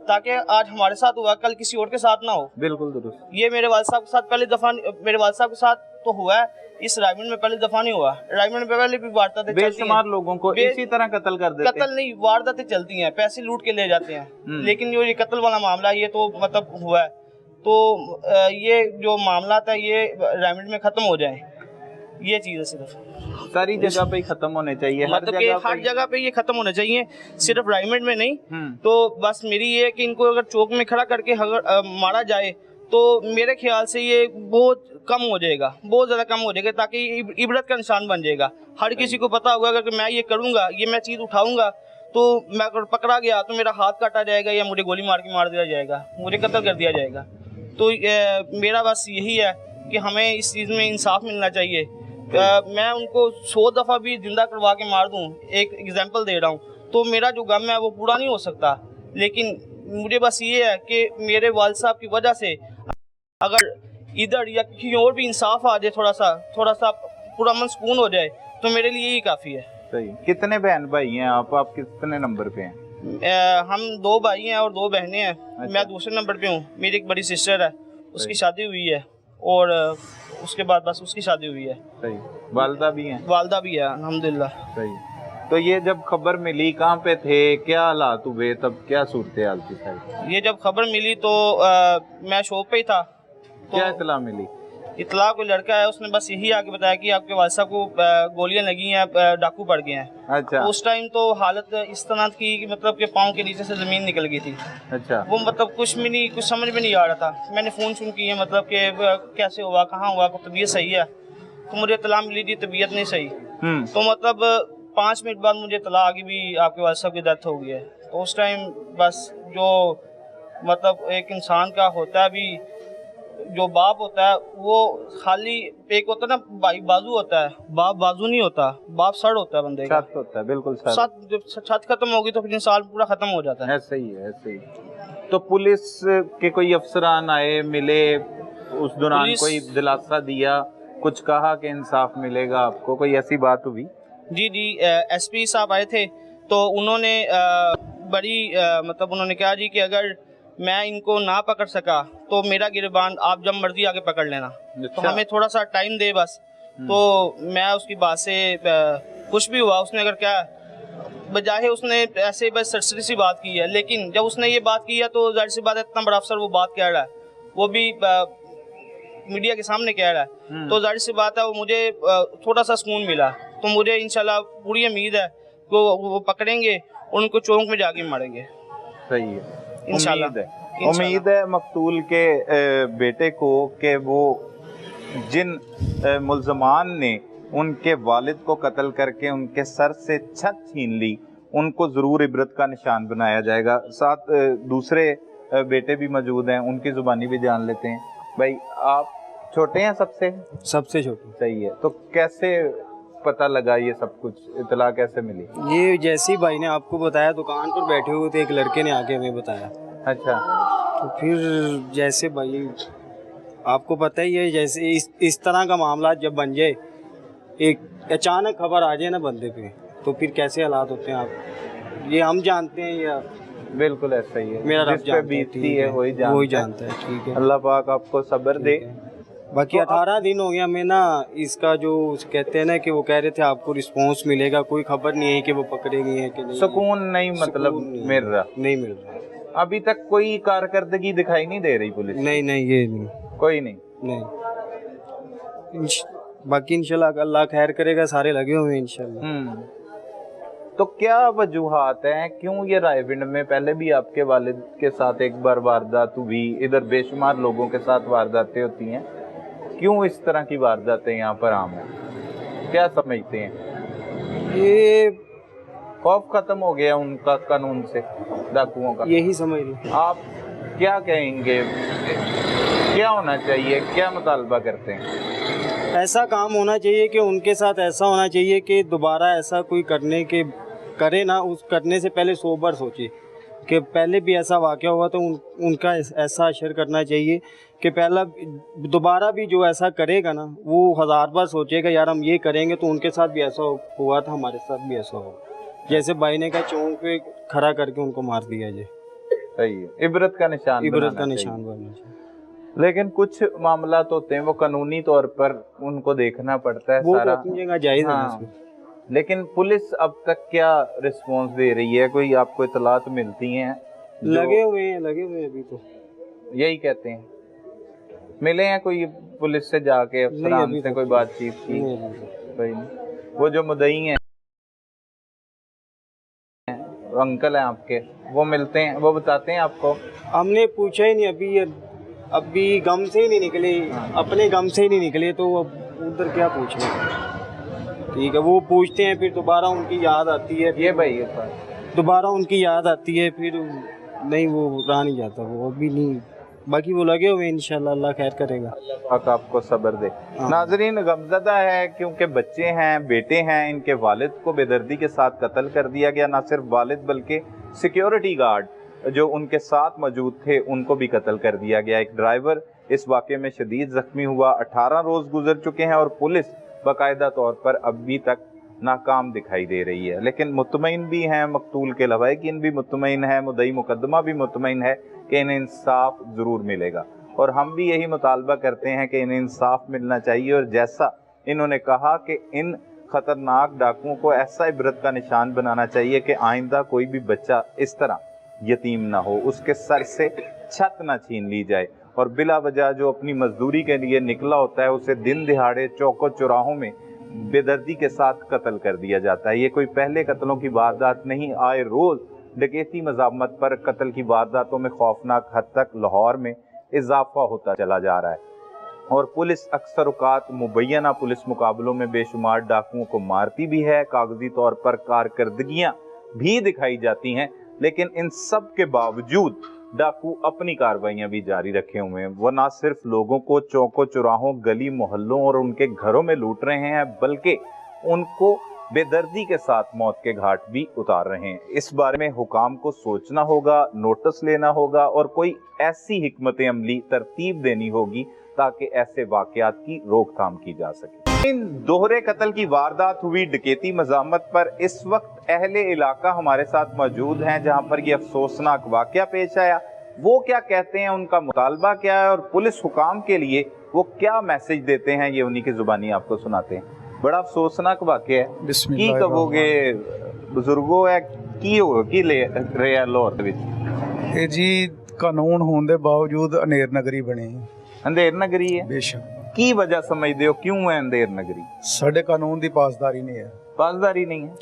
ताकि आज हमारे साथ हुआ कल किसी और के साथ ना हो। बिल्कुल दुरुस्त। ये मेरे वालिद साहब के साथ पहली दफ़ा, मेरे वालिद साहब के साथ तो हुआ है, इस रायमंड में पहली दफ़ा नहीं हुआ। रायमंड में पहले भी वारदातें चलती हैं, बेशुमार लोगों को इसी तरह कत्ल कर देते हैं। कत्ल नहीं, वारदातें चलती हैं, पैसे लूट के ले जाते हैं। लेकिन जो ये कत्ल वाला मामला ये तो मतलब हुआ है, तो ये जो मामला था ये रायमंड में ख़त्म हो जाए, ये चीज़ है सिर्फ। सारी जगह पे ही खत्म होने चाहिए, मतलब कि हर जगह पे ये खत्म होना चाहिए, सिर्फ रायमंड में नहीं। तो बस मेरी ये है कि इनको अगर चौक में खड़ा करके अगर मारा जाए तो मेरे ख्याल से ये बहुत कम हो जाएगा, बहुत ज़्यादा कम हो जाएगा, ताकि इबरत का निशान बन जाएगा। हर किसी को पता होगा अगर मैं ये करूँगा, ये मैं चीज़ उठाऊँगा तो मैं अगर पकड़ा गया तो मेरा हाथ काटा जाएगा या मुझे गोली मार के मार दिया जाएगा, मुझे कत्ल कर दिया जाएगा। तो मेरा बस यही है कि हमें इस चीज़ में इंसाफ मिलना चाहिए। मैं उनको 100 दफ़ा भी जिंदा करवा के मार दूं, एक एग्जांपल दे रहा हूं, तो मेरा जो गम है वो पूरा नहीं हो सकता। लेकिन मुझे बस ये है कि मेरे वालिद साहब की वजह से अगर इधर या कहीं और भी इंसाफ आ जाए, थोड़ा सा पुरअमन सुकून हो जाए, तो मेरे लिए यही काफ़ी है। सही। कितने बहन भाई हैं आप कितने नंबर पे हैं? हम 2 भाई हैं और 2 बहनें हैं। अच्छा। मैं दूसरे नंबर पे हूँ। मेरी एक बड़ी सिस्टर है, उसकी शादी हुई है, और उसके बाद बस उसकी शादी हुई है। सही। वालदा भी हैं? वालदा भी है अल्हम्दुलिल्लाह। सही। तो ये जब खबर मिली कहाँ पे थे, क्या हालात हुए तब, क्या सूरत हाल थी सारी? ये जब खबर मिली तो मैं शॉप पे ही था। तो क्या इत्तला मिली? इत्तला कोई लड़का है, उसने बस यही आके बताया कि आपके वालिद साहब को गोलियां लगी हैं, डाकू पड़ गए हैं। अच्छा। उस टाइम तो हालत इस तरह की कि मतलब कि पाँव के नीचे से ज़मीन निकल गई थी। अच्छा। वो मतलब कुछ समझ में नहीं आ रहा था। मैंने फ़ोन किए, मतलब कि कैसे हुआ, कहाँ हुआ, तबीयत सही है? तो मुझे इत्तला मिली थी तबीयत नहीं सही। तो मतलब 5 मिनट बाद मुझे इत्तला आ गई भी आपके वालिद साहब की डेथ हो गई है। तो उस टाइम बस जो मतलब एक इंसान का होता है भी, जो बाप होता है वो खाली एक होता है ना भाई बाजू होता है, बाप बाजू नहीं होता, बाप सर होता है बंदे का। छत होता है, बिल्कुल सर। जब छत खत्म होगी तो फिर इंसान पूरा खत्म हो जाता है। ऐसे ही है, ऐसे ही। तो पुलिस के कोई अफसरान आए, मिले, उस दौरान कोई दिलासा दिया, कुछ कहा कि इंसाफ मिलेगा आपको, कोई ऐसी बात हुई? जी एसपी साहब आए थे, तो उन्होंने बड़ी मतलब उन्होंने कहा जी कि अगर मैं इनको ना पकड़ सका तो मेरा गिरबान आप जब मर्जी आके पकड़ लेना। तो हमें थोड़ा सा टाइम दे बस। तो मैं उसकी बात से खुश भी हुआ। उसने अगर क्या बजाय उसने ऐसे बस सरसरी सी बात की है, लेकिन जब उसने ये बात की है तो जाहिर सी बात है, इतना बड़ा अफसर वो बात कह रहा है, वो भी मीडिया के सामने कह रहा है, तो जाहिर सी बात है वो मुझे थोड़ा सा सुकून मिला। तो मुझे इंशाल्लाह पूरी उम्मीद है कि वो पकड़ेंगे और उनको चौक में जाके मारेंगे। सही है, इंशाल्लाह। उम्मीद है मकतूल के बेटे को कि वो जिन मुल्ज़मान ने उनके वालिद को कत्ल करके उनके सर से छत छीन ली, उनको ज़रूर इबरत का निशान बनाया जाएगा। साथ दूसरे बेटे भी मौजूद हैं, उनकी ज़ुबानी भी जान लेते हैं। भाई आप छोटे हैं सबसे? सबसे छोटी। सही है। तो कैसे पता लगा ये सब कुछ, इतला कैसे मिली? ये जैसे ही भाई ने आपको बताया, दुकान पर बैठे हुए थे, एक लड़के ने आके हमें बताया। अच्छा। तो फिर जैसे भाई आपको पता ही है, जैसे इस तरह का मामला जब बन जाए, एक अचानक खबर आ जाए ना बंदे पे, तो फिर कैसे हालात होते हैं आप ये हम जानते हैं या बिल्कुल ऐसा ही है, मेरा रब जिस पे जानता है, बीतती ठीक है वही जानता है। है। ठीक है, अल्लाह पाक आपको सब्र दे। बाकी तो 18 दिन हो गया मैं ना, इसका जो कहते हैं ना कि वो कह रहे थे आपको रिस्पांस मिलेगा, कोई खबर नहीं है कि वो पकड़ेंगे है कि नहीं। सुकून नहीं, मतलब सुकून नहीं मिल रहा नहीं मिल रहा। अभी तक कोई कारकर्दगी दिखाई नहीं दे रही पुलिस की? नहीं नहीं, ये नहीं कोई नहीं। नहीं। बाकी इंशाल्लाह अल्लाह खैर करेगा, सारे लगे हुए हैं इंशाल्लाह। तो क्या वजूहात हैं, क्यों ये रायविंड में पहले भी आपके वालिद के साथ एक बार वारदात हुई, इधर बेशुमार लोगों के साथ वारदातें होती हैं, क्यों इस तरह की वारदातें यहाँ पर आम हैं? क्या समझते हैं? ये खौफ खत्म हो गया उनका कानून से, डाकुओं का? यही समझ लो। आप क्या कहेंगे, क्या होना चाहिए, क्या मुतालबा करते हैं? ऐसा काम होना चाहिए कि उनके साथ ऐसा होना चाहिए कि दोबारा ऐसा कोई करे ना, उस करने से पहले 100 बार सोचे कि पहले भी ऐसा वाक़या हुआ तो उनका ऐसा असर करना चाहिए कि पहला दोबारा भी जो ऐसा करेगा ना, वो 1000 बार सोचेगा यार हम ये करेंगे तो उनके साथ भी ऐसा हुआ था, हमारे साथ भी ऐसा होगा। जैसे भाई ने कहा चौक पे खड़ा करके उनको मार दिया जाए। सही है, इबरत का निशान बनना चाहिए। लेकिन कुछ मामला तो होते हैं वो कानूनी तौर पर उनको देखना पड़ता है, वो सारा तो अपनी जगह जायज़ है हाँ। इसमें। लेकिन पुलिस अब तक क्या रिस्पांस दे रही है? कोई आपको इतलात मिलती हैं? लगे हुए हैं अभी तो। यही कहते हैं, मिले हैं कोई पुलिस से जाके, अफसरान से कोई बातचीत की? कोई नहीं। वो जो मुद्दई हैं, अंकल हैं आपके, वो मिलते हैं, वो बताते हैं आपको? हमने पूछा ही नहीं, अभी गम से ही नहीं निकले, अपने गम से ही नहीं निकले, तो अब उधर क्या पूछना। ठीक है, वो पूछते हैं फिर दोबारा उनकी याद आती है, ये भाई दोबारा उनकी याद आती है, फिर नहीं वो रहा नहीं जाता, वो अभी नहीं। बाकी वो लगे हुए इंशाल्लाह, अल्लाह खैर करेगा। हक आपको सब्र दे। नाजरीन, गमज़दा है क्योंकि बच्चे हैं, बेटे हैं, इनके वालिद को बेदर्दी के साथ कत्ल कर दिया गया। ना सिर्फ वालिद बल्कि सिक्योरिटी गार्ड जो उनके साथ मौजूद थे उनको भी कत्ल कर दिया गया। एक ड्राइवर इस वाक़े में शदीद ज़ख्मी हुआ। 18 रोज़ गुजर चुके हैं और पुलिस बाकायदा तौर पर अभी तक नाकाम दिखाई दे रही है। लेकिन मुतमईन भी हैं, मकतूल के लवाहिकीन भी मुतमईन है, मुद्दई मुकदमा भी मुतमईन है कि इन्हें इंसाफ ज़रूर मिलेगा। और हम भी यही मुतालबा करते हैं कि इन्हें इंसाफ मिलना चाहिए। और जैसा इन्होंने कहा कि इन ख़तरनाक डाकुओं को ऐसा इबरत का निशान बनाना चाहिए कि आइंदा कोई भी बच्चा इस तरह यतीम ना हो, उसके सर से छत ना छीन ली जाए, और बिला वजह जो अपनी मजदूरी के लिए निकला होता है उसे दिन दिहाड़े चौकों चौराहों में बेदर्दी के साथ कत्ल कर दिया जाता है। ये कोई पहले कत्लों की वारदात नहीं, आए रोज़ डकैती मज़ामत पर कत्ल की वारदातों में खौफनाक हद तक लाहौर में इजाफा होता चला जा रहा है। और पुलिस अक्सर औकात मुबैना पुलिस मुकाबलों में बेशुमार डाकुओं को मारती भी है, कागजी तौर पर कारकर्दगियाँ भी दिखाई जाती हैं, लेकिन इन सब के बावजूद डाकू अपनी कार्रवाइयाँ भी जारी रखे हुए हैं। वो ना सिर्फ लोगों को चौकों चौराहों, गली मोहल्लों और उनके घरों में लूट रहे हैं, बल्कि उनको बेदर्दी के साथ मौत के घाट भी उतार रहे हैं। इस बारे में हुकाम को सोचना होगा, नोटिस लेना होगा और कोई ऐसी हिकमत अमली तरतीब देनी होगी ताकि ऐसे वाकयात की रोकथाम की जा सके। इन दोहरे कत्ल की वारदात हुई डकैती मज़ामत पर इस वक्त अहले इलाका हमारे साथ मौजूद हैं जहां पर ये अफसोसनाक वाकया पेश आया। वो क्या कहते हैं, उनका मुतालबा क्या है और पुलिस हुकाम के लिए वो क्या मैसेज देते हैं, ये उन्हीं की जुबानी आपको सुनाते हैं। बड़ा अफसोसनाक वाकया है, की कहोगे बुजुर्गो है की ले रहे लाहौर दे विच ਇਹ ਜੀ ਕਾਨੂੰਨ ਹੋਣ ਦੇ ਬਾਵਜੂਦ ਅਨੇਰ ਨਗਰੀ ਬਣੀ अंधेर नगरी है। ਬੇਸ਼ੱਕ की वजह समझते हो क्यों है अंधेर नगरी? ਸਾਡੇ ਕਾਨੂੰਨ ਦੀ ਪਾਸਦਾਰੀ ਨਹੀਂ ਹੈ, पासदारी नहीं है,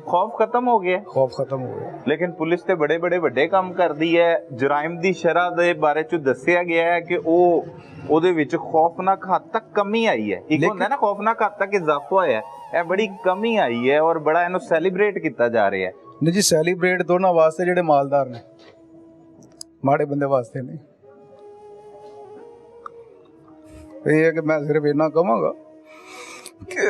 खौफ खत्म हो गया। ਖੌਫ ਖਤਮ ਹੋ ਗਿਆ। लेकिन पुलिस ते बड़े बड़े ਵੱਡੇ ਕੰਮ ਕਰਦੀ ਹੈ। ਜਰਾਇਮ ਦੀ ਸ਼ਰ੍ਹਾ ਦੇ ਬਾਰੇ ਚ ਦੱਸਿਆ ਗਿਆ ਹੈ ਕਿ ਉਹਦੇ ਵਿੱਚ ਖੌਫਨਾਕ ਹੱਦ ਤੱਕ ਕਮੀ ਆਈ ਹੈ। ਇੱਕ ਹੁੰਦਾ ਨਾ ਖੌਫਨਾਕ ਹੱਦ ਤੱਕ ਇਜ਼ਾਫਾ ਹੋਇਆ, ਇਹ ਬੜੀ ਕਮੀ ਆਈ ਹੈ ਔਰ ਬੜਾ ਇਹਨੂੰ ਸੈਲੀਬ੍ਰੇਟ ਕੀਤਾ ਜਾ ਰਿਹਾ ਹੈ। ਨਹੀਂ ਜੀ, ਸੈਲੀਬ੍ਰੇਟ ਦੋਨਾਂ ਵਾਸਤੇ ਜਿਹੜੇ ਮਾਲਦਾਰ ਨੇ, ਮਾੜੇ ਬੰਦੇ ਵਾਸਤੇ ਨਹੀਂ। ਇਹ ਹੈ ਕਿ ਮੈਂ ਸਿਰਫ ਇੰਨਾ ਕਹਾਂਗਾ ਕਿ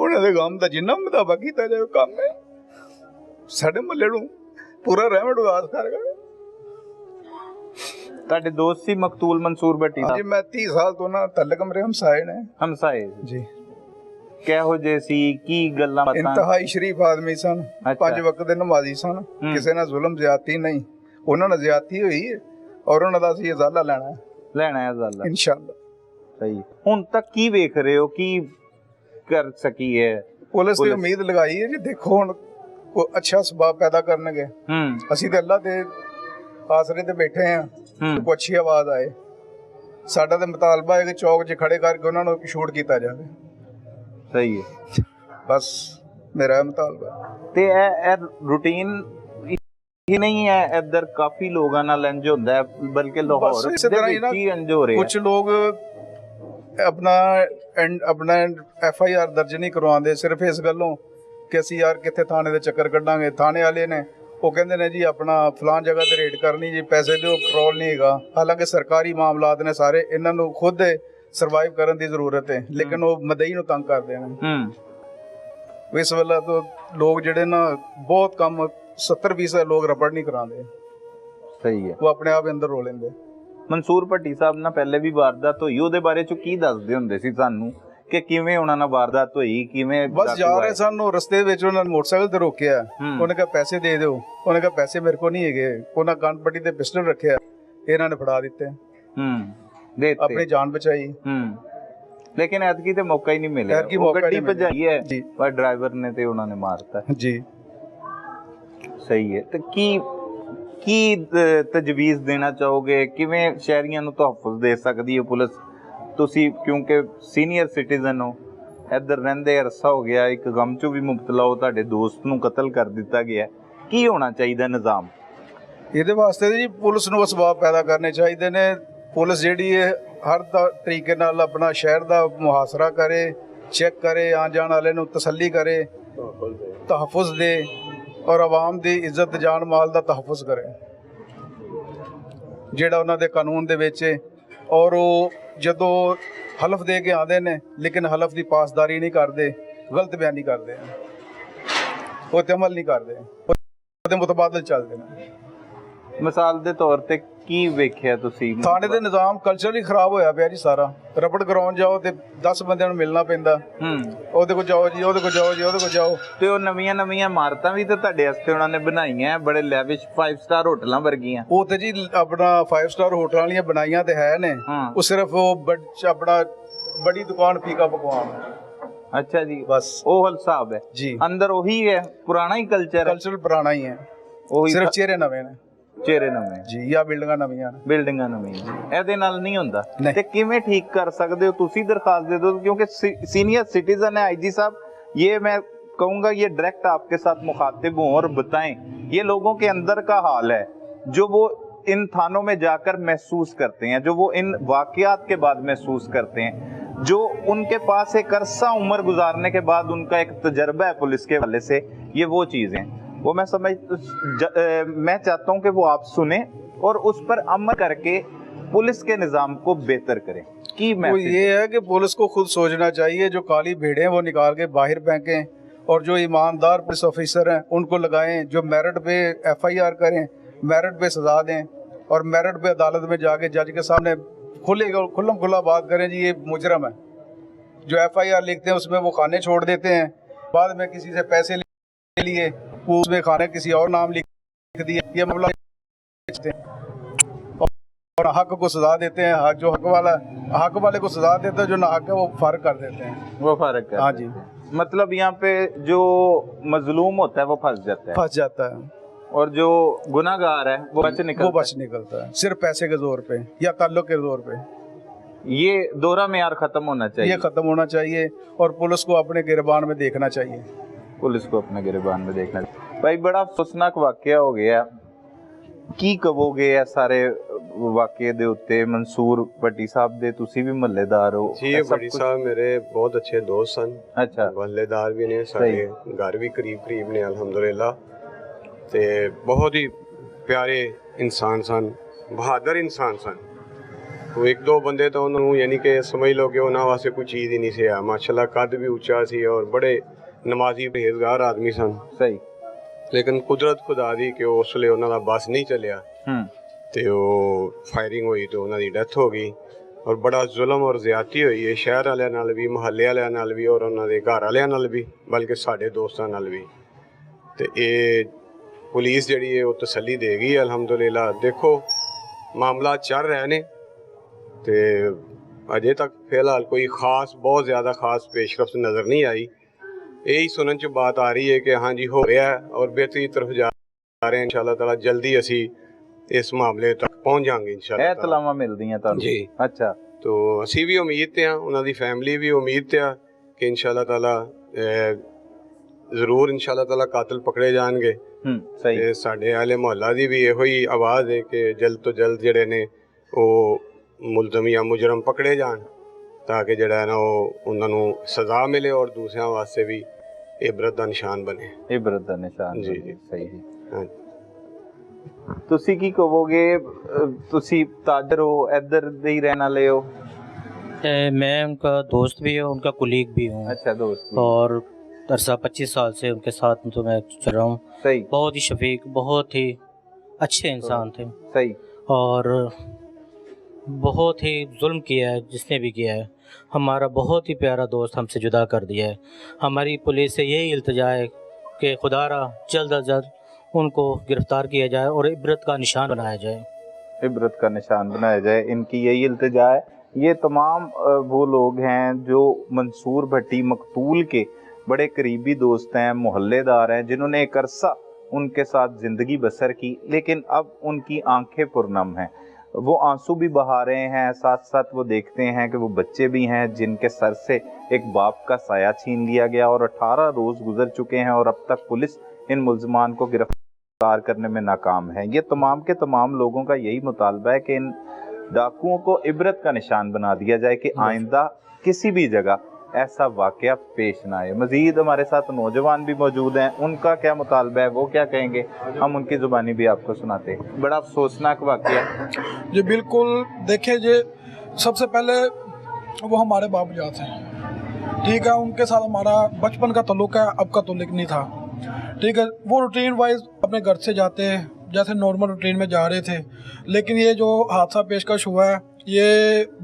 ਉਹਨਾਂ ਦੇ ਕੰਮ ਦਾ ਜਿੰਨਾ ਮੁਤਾਬਕ ਕੀਤਾ ਜਾਵੇ ਕੰਮ ਹੈ, ਸਾਡੇ ਮਹੱਲੇ ਨੂੰ ਪੂਰਾ ਰਹਿਮਤ ਉਦਾਸ ਕਰ ਗਿਆ। ਤੁਹਾਡੇ ਦੋਸਤ ਸੀ ਮਕਤੂਲ ਮਨਸੂਰ ਭੱਟੀ ਜੀ ਸਾਹਿਬ? ਮੈਂ 30 ਸਾਲ ਤੋਂ ਨਾ ਤਲਕ ਮੇਰੇ ਹਮਸਾਏ ਨੇ ਹਮਸਾਏ ਜੀ। ਕਿਹੋ ਜਿਹੇ ਸੀ, ਕੀ ਗੱਲਾਂ ਬਾਤਾਂ? ਇੰਤਹਾਈ ਸ਼ਰੀਫ ਆਦਮੀ ਸਨ, ਅੱਛਾ। 5 ਵਕਤ ਦੇ ਨਮਾਜ਼ੀ ਸਨ, ਕਿਸੇ ਨਾਲ ਜ਼ੁਲਮ ਜ਼ਿਆਦਤੀ ਨਹੀਂ। ਉਹਨਾਂ ਨਾਲ ਜ਼ਿਆਦਤੀ ਹੋਈ ਹੈ ਔਰ ਉਹਨਾਂ ਦਾ ਅਸੀਂ ਇਜ਼ਾਲਾ ਲੈਣਾ ਲੈਣਾ ਹੈ ਜ਼ਾਲਾ ਇਨਸ਼ਾਅੱਲਾ। ਸਹੀ। ਹੁਣ ਤੱਕ ਕੀ ਵੇਖ ਰਹੇ ਹੋ, ਕੀ ਕਰ ਸਕੀ ਹੈ ਪੁਲਿਸ ਦੀ ਉਮੀਦ ਲਗਾਈ ਹੈ ਜੀ, ਦੇਖੋ ਹੁਣ ਕੋਈ ਅੱਛਾ ਸਬਾਬ ਪੈਦਾ ਕਰਨਗੇ। ਅਸੀਂ ਤੇ ਅੱਲਾ ਦੇ ਆਸਰੇ ਤੇ ਬੈਠੇ ਆ, ਕੋਈ ਅੱਛੀ ਆਵਾਜ਼ ਆਏ। ਸਾਡਾ ਤੇ ਮੁਤਾਲਬਾ ਹੈ ਕਿ ਚੌਕ 'ਚ ਖੜੇ ਕਰਕੇ ਉਹਨਾਂ ਨੂੰ ਸ਼ੂਟ ਕੀਤਾ ਜਾਵੇ। ਸਹੀ ਹੈ। ਬਸ ਮੇਰਾ ਇਹ ਮੁਤਾਲਬਾ। ਤੇ ਇਹ ਰੂਟੀਨ ਹੀ ਨਹੀਂ ਹੈ, ਇੱਧਰ ਕਾਫੀ ਲੋਕਾਂ ਨਾਲ ਇੰਜ ਹੁੰਦਾ ਹੈ, ਬਲਕਿ ਲਾਹੌਰ ਇਸੇ ਤਰ੍ਹਾਂ ਹੀ ਦੇ ਨਾ ਵਿੱਚ ਹੀ ਇੰਜ ਹੋ ਰਿਹਾ। ਕੁਝ ਲੋਕ ਆਪਣਾ FIR ਦਰਜ ਨਹੀਂ ਕਰਵਾਉਂਦੇ ਸਿਰਫ ਇਸ ਗੱਲੋਂ ਕਿ ਅਸੀਂ ਯਾਰ ਕਿੱਥੇ ਥਾਣੇ ਦੇ ਚੱਕਰ ਕੱਢਾਂਗੇ। ਥਾਣੇ ਵਾਲੇ ਨੇ ਉਹ ਕਹਿੰਦੇ ਨੇ ਜੀ ਆਪਣਾ ਫਲਾਣ ਜਗ੍ਹਾ ਤੇ ਰੇਡ ਕਰਨੀ ਜੀ, ਪੈਸੇ ਦਿਓ, ਪੈਟਰੋਲ ਨਹੀਂ ਹੈਗਾ। ਹਾਲਾਂਕਿ ਸਰਕਾਰੀ ਮਾਮਲਾਤ ਨੇ ਸਾਰੇ, ਇਹਨਾਂ ਨੂੰ ਖੁਦ ਸਰਵਾਈਵ ਕਰਨ ਦੀ ਜ਼ਰੂਰਤ ਹੈ, ਲੇਕਿਨ ਉਹ ਮਦਈ ਨੂੰ ਤੰਗ ਕਰਦੇ ਨੇ। ਇਸ ਵੇਲੇ ਤੋਂ ਲੋਕ ਜਿਹੜੇ ਨਾ ਬਹੁਤ ਕੰਮ 70% ਲੋਕ ਰਬੜ ਨਹੀਂ ਕਰਾਉਂਦੇ। ਸਹੀ ਹੈ। ਉਹ ਆਪਣੇ ਆਪ ਅੰਦਰ ਰੋ ਲੈਂਦੇ। ਮਨਸੂਰ ਭੱਟੀ ਸਾਹਿਬ ਨਾਲ ਪਹਿਲੇ ਵੀ ਵਾਰਦਾਤ ਹੋਈ, ਉਹਦੇ ਬਾਰੇ ਚ ਕੀ ਦੱਸਦੇ ਹੁੰਦੇ ਸੀ ਸਾਨੂੰ ਕਿ ਕਿਵੇਂ ਉਹਨਾਂ ਨਾਲ ਵਾਰਦਾਤ ਹੋਈ, ਕਿਵੇਂ? ਬਸ ਜਾ ਰਹੇ ਸਾਨੂੰ ਰਸਤੇ ਵਿੱਚ ਉਹਨਾਂ ਨੇ ਮੋਟਰਸਾਈਕਲ ਤੇ ਰੋਕਿਆ। ਉਹਨੇ ਕਿਹਾ ਪੈਸੇ ਦੇ ਦਿਓ। ਉਹਨੇ ਕਿਹਾ ਪੈਸੇ ਮੇਰੇ ਕੋਲ ਨਹੀਂ ਹੈਗੇ। ਉਹਨਾਂ ਕੰਨ ਪੱਟੀ ਤੇ ਪਿਸਟਲ ਰੱਖਿਆ, ਇਹਨਾਂ ਨੇ ਫੜਾ ਦਿੱਤੇ। ਆਪਣੀ ਜਾਨ ਬਚਾਈ। ਲੇਕਿਨ ਐਤਕੀ ਤੇ ਮੌਕਾ ਹੀ ਨਹੀਂ ਮਿਲਿਆ। ਗੱਡੀ ਭਜਾਈ ਹੈ ਪਰ ਡਰਾਈਵਰ ਨੇ ਤੇ ਉਹਨਾਂ ਨੇ ਮਾਰਤਾ ਜੀ। ਸਹੀ ਹੈ। ਤੇ ਕੀ ਤਜਵੀਜ਼ ਦੇਣਾ ਚਾਹੋਗੇ, ਕਿਵੇਂ ਸ਼ਹਿਰੀਆਂ ਨੂੰ ਤਹਫੁਜ਼ ਦੇ ਸਕਦੀ ਹੈ ਪੁਲਿਸ? ਤੁਸੀਂ ਕਿਉਂਕਿ ਸੀਨੀਅਰ ਸਿਟੀਜ਼ਨ ਹੋ, ਇੱਧਰ ਰਹਿੰਦੇ ਅਰਸਾ ਹੋ ਗਿਆ, ਇੱਕ ਗਮ 'ਚੋਂ ਵੀ ਮੁਬਤਲਾ ਹੋ, ਤੁਹਾਡੇ ਦੋਸਤ ਨੂੰ ਕਤਲ ਕਰ ਦਿੱਤਾ ਗਿਆ, ਕੀ ਹੋਣਾ ਚਾਹੀਦਾ ਨਿਜ਼ਾਮ ਇਹਦੇ ਵਾਸਤੇ? ਜੀ ਪੁਲਿਸ ਨੂੰ ਅਸਬਾਬ ਪੈਦਾ ਕਰਨੇ ਚਾਹੀਦੇ ਨੇ। ਪੁਲਿਸ ਜਿਹੜੀ ਹੈ ਹਰ ਤਰੀਕੇ ਨਾਲ ਆਪਣਾ ਸ਼ਹਿਰ ਦਾ ਮੁਹਾਸਰਾ ਕਰੇ, ਚੈੱਕ ਕਰੇ, ਆਉਣ ਜਾਣ ਵਾਲੇ ਨੂੰ ਤਸੱਲੀ ਕਰੇ, ਤਹਫੁਜ਼ ਦੇ ਔਰ ਆਵਾਮ ਦੀ ਇੱਜ਼ਤ ਜਾਨ ਮਾਲ ਦਾ ਤਹਫੁਜ਼ ਕਰੇ ਜਿਹੜਾ ਉਹਨਾਂ ਦੇ ਕਾਨੂੰਨ ਦੇ ਵਿੱਚ ਹੈ। ਔਰ ਉਹ ਜਦੋਂ ਹਲਫ ਦੇ ਕੇ ਆਉਂਦੇ ਨੇ ਲੇਕਿਨ ਹਲਫ ਦੀ ਪਾਸਦਾਰੀ ਨਹੀਂ ਕਰਦੇ, ਗਲਤ ਬਿਆਨੀ ਕਰਦੇ, ਉਹ ਤੇ ਅਮਲ ਨਹੀਂ ਕਰਦੇ, ਉਹਦੇ ਮੁਤਬਾਦਲ ਚੱਲਦੇ ਨੇ। ਮਿਸਾਲ ਦੇ ਤੌਰ ਤੇ ਕੀ ਵੇਖਿਆ ਤੁਸੀਂ? ਥਾਣੇ ਦੇ ਨਿਜ਼ਾਮ ਕਲਚਰ ਹੀ ਖਰਾਬ ਹੋਇਆ ਪਿਆ ਜੀ ਸਾਰਾ। ਰਬੜ ਗਰਾਉਂਡ ਜਾਓ ਤੇ 10 ਬੰਦਿਆਂ ਨੂੰ ਮਿਲਣਾ ਪੈਂਦਾ। ਉਹਦੇ ਕੋਲ ਜਾਓ ਜੀ, ਉਹਦੇ ਕੋਲ ਜਾਓ ਜੀ, ਉਹਦੇ ਕੋਲ ਜਾਓ। ਤੇ ਉਹ ਨਵੀਆਂ ਇਮਾਰਤਾਂ ਵੀ ਤੇ ਤੁਹਾਡੇ ਵਾਸਤੇ ਉਹਨਾਂ ਨੇ ਬਣਾਈਆਂ, ਬੜੇ ਲੈਵਿਸ਼ 5 ਸਟਾਰ ਹੋਟਲਾਂ ਵਰਗੀਆਂ। ਉਹ ਤੇ ਜੀ ਆਪਣਾ 5 ਸਟਾਰ ਹੋਟਲਾਂ ਵਾਲੀਆਂ ਬਣਾਈਆਂ ਤੇ ਹੈ ਨੇ, ਉਹ ਸਿਰਫ ਉਹ ਆਪਣਾ ਬੜੀ ਦੁਕਾਨ ਫੀਕਾ ਪਕਵਾਨ। ਅੱਛਾ ਜੀ, ਬਸ ਉਹ ਹਿਸਾਬ ਹੈ ਜੀ। ਅੰਦਰ ਉਹੀ ਹੈ, ਪੁਰਾਣਾ ਹੀ ਕਲਚਰ ਪੁਰਾਣਾ ਹੀ ਹੈ, ਉਹੀ ਸਿਰਫ ਚਿਹਰੇ ਨਵੇਂ ਨੇ। ਚਿਹਰੇ ਨਵੇਂ ਜੀ, ਜਾਂ ਬਿਲਡਿੰਗਾਂ ਨਵੀਆਂ ਇਹਦੇ ਨਾਲ ਨਹੀਂ ਹੁੰਦਾ। ਤੇ ਕਿਵੇਂ ਠੀਕ ਕਰ ਸਕਦੇ ਹੋ ਤੁਸੀਂ? ਦਰਖਾਸਤ ਦੇ ਦਿਓ, ਕਿਉਂਕਿ सीनियर सिटीजन है IG साहब। ये मैं कहूँगा ये डायरेक्ट आपके साथ मुखातिब हों और बताएं ये लोगों के अंदर का हाल है जो वो इन थानों में जाकर महसूस करते हैं, जो वो इन वाकयात के बाद महसूस करते हैं, जो उनके पास एक अरसा उम्र गुजारने के बाद उनका एक तजर्बा है पुलिस के हवाले से। ये वो चीज़ें वो मैं चाहता हूँ कि वो आप सुने और उस पर अमल करके पुलिस के निज़ाम को बेहतर करें। वो ये है कि पुलिस को खुद सोचना चाहिए, जो काली भेड़ें वो निकाल के बाहर फेंकें और जो ईमानदार पुलिस ऑफिसर हैं उनको लगाएं, जो मेरिट पे FIR करें, मेरिट पे सजा दें और मेरिट पे अदालत में जाके जज के सामने खुल्लम खुल्ला बात करें जी ये मुजरम है। जो FIR लिखते हैं उसमें वो खाने छोड़ देते हैं, बाद में किसी से पैसे लिए वो उसमें खाने किसी और नाम लिख दिया, ये मामला और हक को सजा देते हैं। जो हक वाले को सजा देते हैं, जो ना हक है वो फर्क कर देते हैं। वो फर्क है, हाँ जी। मतलब यहाँ पे जो मजलूम होता है वो फंस जाता है और जो गुनाहगार है वो बच निकलता है सिर्फ पैसे के जोर पे या ताल्लुक के जोर पे। ये दोहरा मेयार खत्म होना चाहिए, ये खत्म होना चाहिए और पुलिस को अपने गिरबान में देखना चाहिए। पुलिस को अपने गिरबान में देखना चाहिए। भाई बड़ा अफसोसनाक वाकया हो गया, ਕੀ ਕਹੋਗੇ ਇਹ ਸਾਰੇ ਵਾਕਿਏ ਦੇ ਉੱਤੇ? ਮਨਸੂਰ ਭੱਟੀ ਸਾਹਿਬ ਦੇ ਤੁਸੀਂ ਵੀ ਮਹੱਲੇਦਾਰ ਹੋ ਜੀ। ਇਹ ਭੱਟੀ ਸਾਹਿਬ ਮੇਰੇ ਬਹੁਤ ਅੱਛੇ ਦੋਸਤ ਸਨ। ਅੱਛਾ, ਮਹੱਲੇਦਾਰ ਵੀ ਨੇ, ਸਾਡੇ ਘਰ ਵੀ ਕਰੀਬ ਨੇ ਅਲਹਮਦੁਲਿਲਾ। ਤੇ ਬਹੁਤ ਹੀ ਪਿਆਰੇ ਇਨਸਾਨ ਸਨ, ਬਹਾਦਰ ਇਨਸਾਨ ਸਨ। ਉਹ ਇੱਕ ਦੋ ਬੰਦੇ ਤਾਂ ਉਹਨਾਂ ਨੂੰ ਯਾਨੀ ਕਿ ਸਮਝ ਲਓ ਕਿ ਉਹਨਾਂ ਵਾਸਤੇ ਕੋਈ ਚੀਜ਼ ਹੀ ਨਹੀਂ ਸੀ ਆ। ਮਾਸ਼ਾਅੱਲਾ ਕੱਦ ਵੀ ਉੱਚਾ ਸੀ ਔਰ ਬੜੇ ਨਮਾਜ਼ੀ ਪਰਹੇਜ਼ਗਾਰ ਆਦਮੀ ਸਨ। ਸਹੀ। ਲੇਕਿਨ ਕੁਦਰਤ ਖੁਦਾ ਦੀ ਕਿ ਉਸ ਵੇਲੇ ਉਹਨਾਂ ਦਾ ਬਸ ਨਹੀਂ ਚੱਲਿਆ ਤੇ ਉਹ ਫਾਇਰਿੰਗ ਹੋਈ ਤੇ ਉਹਨਾਂ ਦੀ ਡੈਥ ਹੋ ਗਈ। ਔਰ ਬੜਾ ਜ਼ੁਲਮ ਔਰ ਜ਼ਿਆਦਤੀ ਹੋਈ ਹੈ ਸ਼ਹਿਰ ਵਾਲਿਆਂ ਨਾਲ ਵੀ, ਮੁਹੱਲੇ ਵਾਲਿਆਂ ਨਾਲ ਵੀ ਔਰ ਉਹਨਾਂ ਦੇ ਘਰ ਵਾਲਿਆਂ ਨਾਲ ਵੀ, ਬਲਕਿ ਸਾਡੇ ਦੋਸਤਾਂ ਨਾਲ ਵੀ। ਤੇ ਇਹ ਪੁਲਿਸ ਜਿਹੜੀ ਹੈ ਉਹ ਤਸੱਲੀ ਦੇ ਗਈ ਅਲਹਮਦੁਲਿਲਾ। ਦੇਖੋ ਮਾਮਲਾ ਚੱਲ ਰਹੇ ਨੇ ਤੇ ਅਜੇ ਤੱਕ ਫਿਲਹਾਲ ਕੋਈ ਖਾਸ ਬਹੁਤ ਜ਼ਿਆਦਾ ਖਾਸ ਪੇਸ਼ਰਫਤ ਨਜ਼ਰ ਨਹੀਂ ਆਈ। यही सुनने च बात आ रही है कि हाँ जी हो रहा है और बेहतरी तरफ जा रहे हैं। इंशाल्लाह ताला जल्दी असी इस मामले तक पहुँच जाएंगे इंशाल्लाह। तलावां मिलदियां तुहानूं जी। अच्छा। तो असी भी उम्मीद ते हां, उन्हां दी फैमिली भी उम्मीद ते आ कि इंशाल्लाह ताला जरूर इंशाल्लाह ताला कातिल पकड़े जाएंगे। सही। ते साडे आले मोहल्ला दी भी इहो ही आवाज़ है कि जल्द तो जल्द जिहड़े ने ਉਹ ਮੁਲਜ਼ਮ ਜਾਂ ਮੁਜਰਮ ਪਕੜੇ ਜਾਣ ਤਾਂ ਕਿ ਜਿਹੜਾ ਹੈ ਨਾ ਉਹ ਉਹਨਾਂ ਨੂੰ ਸਜ਼ਾ ਮਿਲੇ ਔਰ ਦੂਸਰਿਆਂ ਵਾਸਤੇ ਵੀ ਇਬਰਤ ਦਾ ਨਿਸ਼ਾਨ ਬਣੇ। ਇਬਰਤ ਦਾ ਨਿਸ਼ਾਨ ਜੀ ਜੀ ਸਹੀ ਜੀ। ਹਾਂ। ਤੁਸੀਂ ਕੀ ਕਹੋਗੇ? ਤੁਸੀਂ ਤਾਜਰ ਹੋ, ਇੱਧਰ ਦੇ ਹੀ ਰਹਿਣ ਵਾਲੇ ਹੋ? मैं उनका दोस्त भी हूँ, उनका कुलीग भी हूँ। अच्छा, दोस्त। और अरसा 25 साल से उनके साथ तो मैं चल रहा हूँ। सही। बहुत ही शफीक, बहुत ही अच्छे इंसान थे। सही। और बहुत ही जुल्म किया है जिसने भी किया है। हमारा बहुत ही प्यारा दोस्त हमसे जुदा कर दिया है। हमारी पुलिस से यही इल्तिजा है कि खुदारा जल्द अज जल्द उनको गिरफ़्तार किया जाए और इबरत का निशान बनाया जाए। इबरत का निशान बनाया जाए, इनकी यही इल्तिजा है। ये तमाम वो लोग हैं जो मंसूर भट्टी मकतूल के बड़े करीबी दोस्त हैं, मोहल्लेदार हैं, जिन्होंने एक अरसा उनके साथ ज़िंदगी बसर की, लेकिन अब उनकी आंखें पुरनम हैं। वो आंसू भी बहा रहे हैं, साथ साथ वो देखते हैं कि वो बच्चे भी हैं जिनके सर से एक बाप का साया छीन लिया गया और 18 रोज़ गुजर चुके हैं और अब तक पुलिस इन मुल्ज़मान को गिरफ्तार करने में नाकाम है। ये तमाम के तमाम लोगों का यही मुतालबा है कि इन डाकुओं को इबरत का निशान बना दिया जाए कि आइंदा किसी भी जगह ऐसा वाक़या पेश ना आए। मज़ीद हमारे साथ नौजवान भी मौजूद हैं, उनका क्या मुतालबा है, वो क्या कहेंगे, हम उनकी ज़ुबानी भी आपको सुनाते हैं। बड़ा अफसोसनाक वाक़या जी। बिल्कुल, देखिए जी, सबसे पहले वो हमारे बाबूजाद हैं, ठीक है, उनके साथ हमारा बचपन का तल्लुक़ है, अब का तल्लुक़ नहीं था, ठीक है। वो रूटीन वाइज अपने घर से जाते हैं जैसे नॉर्मल रूटीन में जा रहे थे, लेकिन ये जो हादसा पेशकश हुआ है ये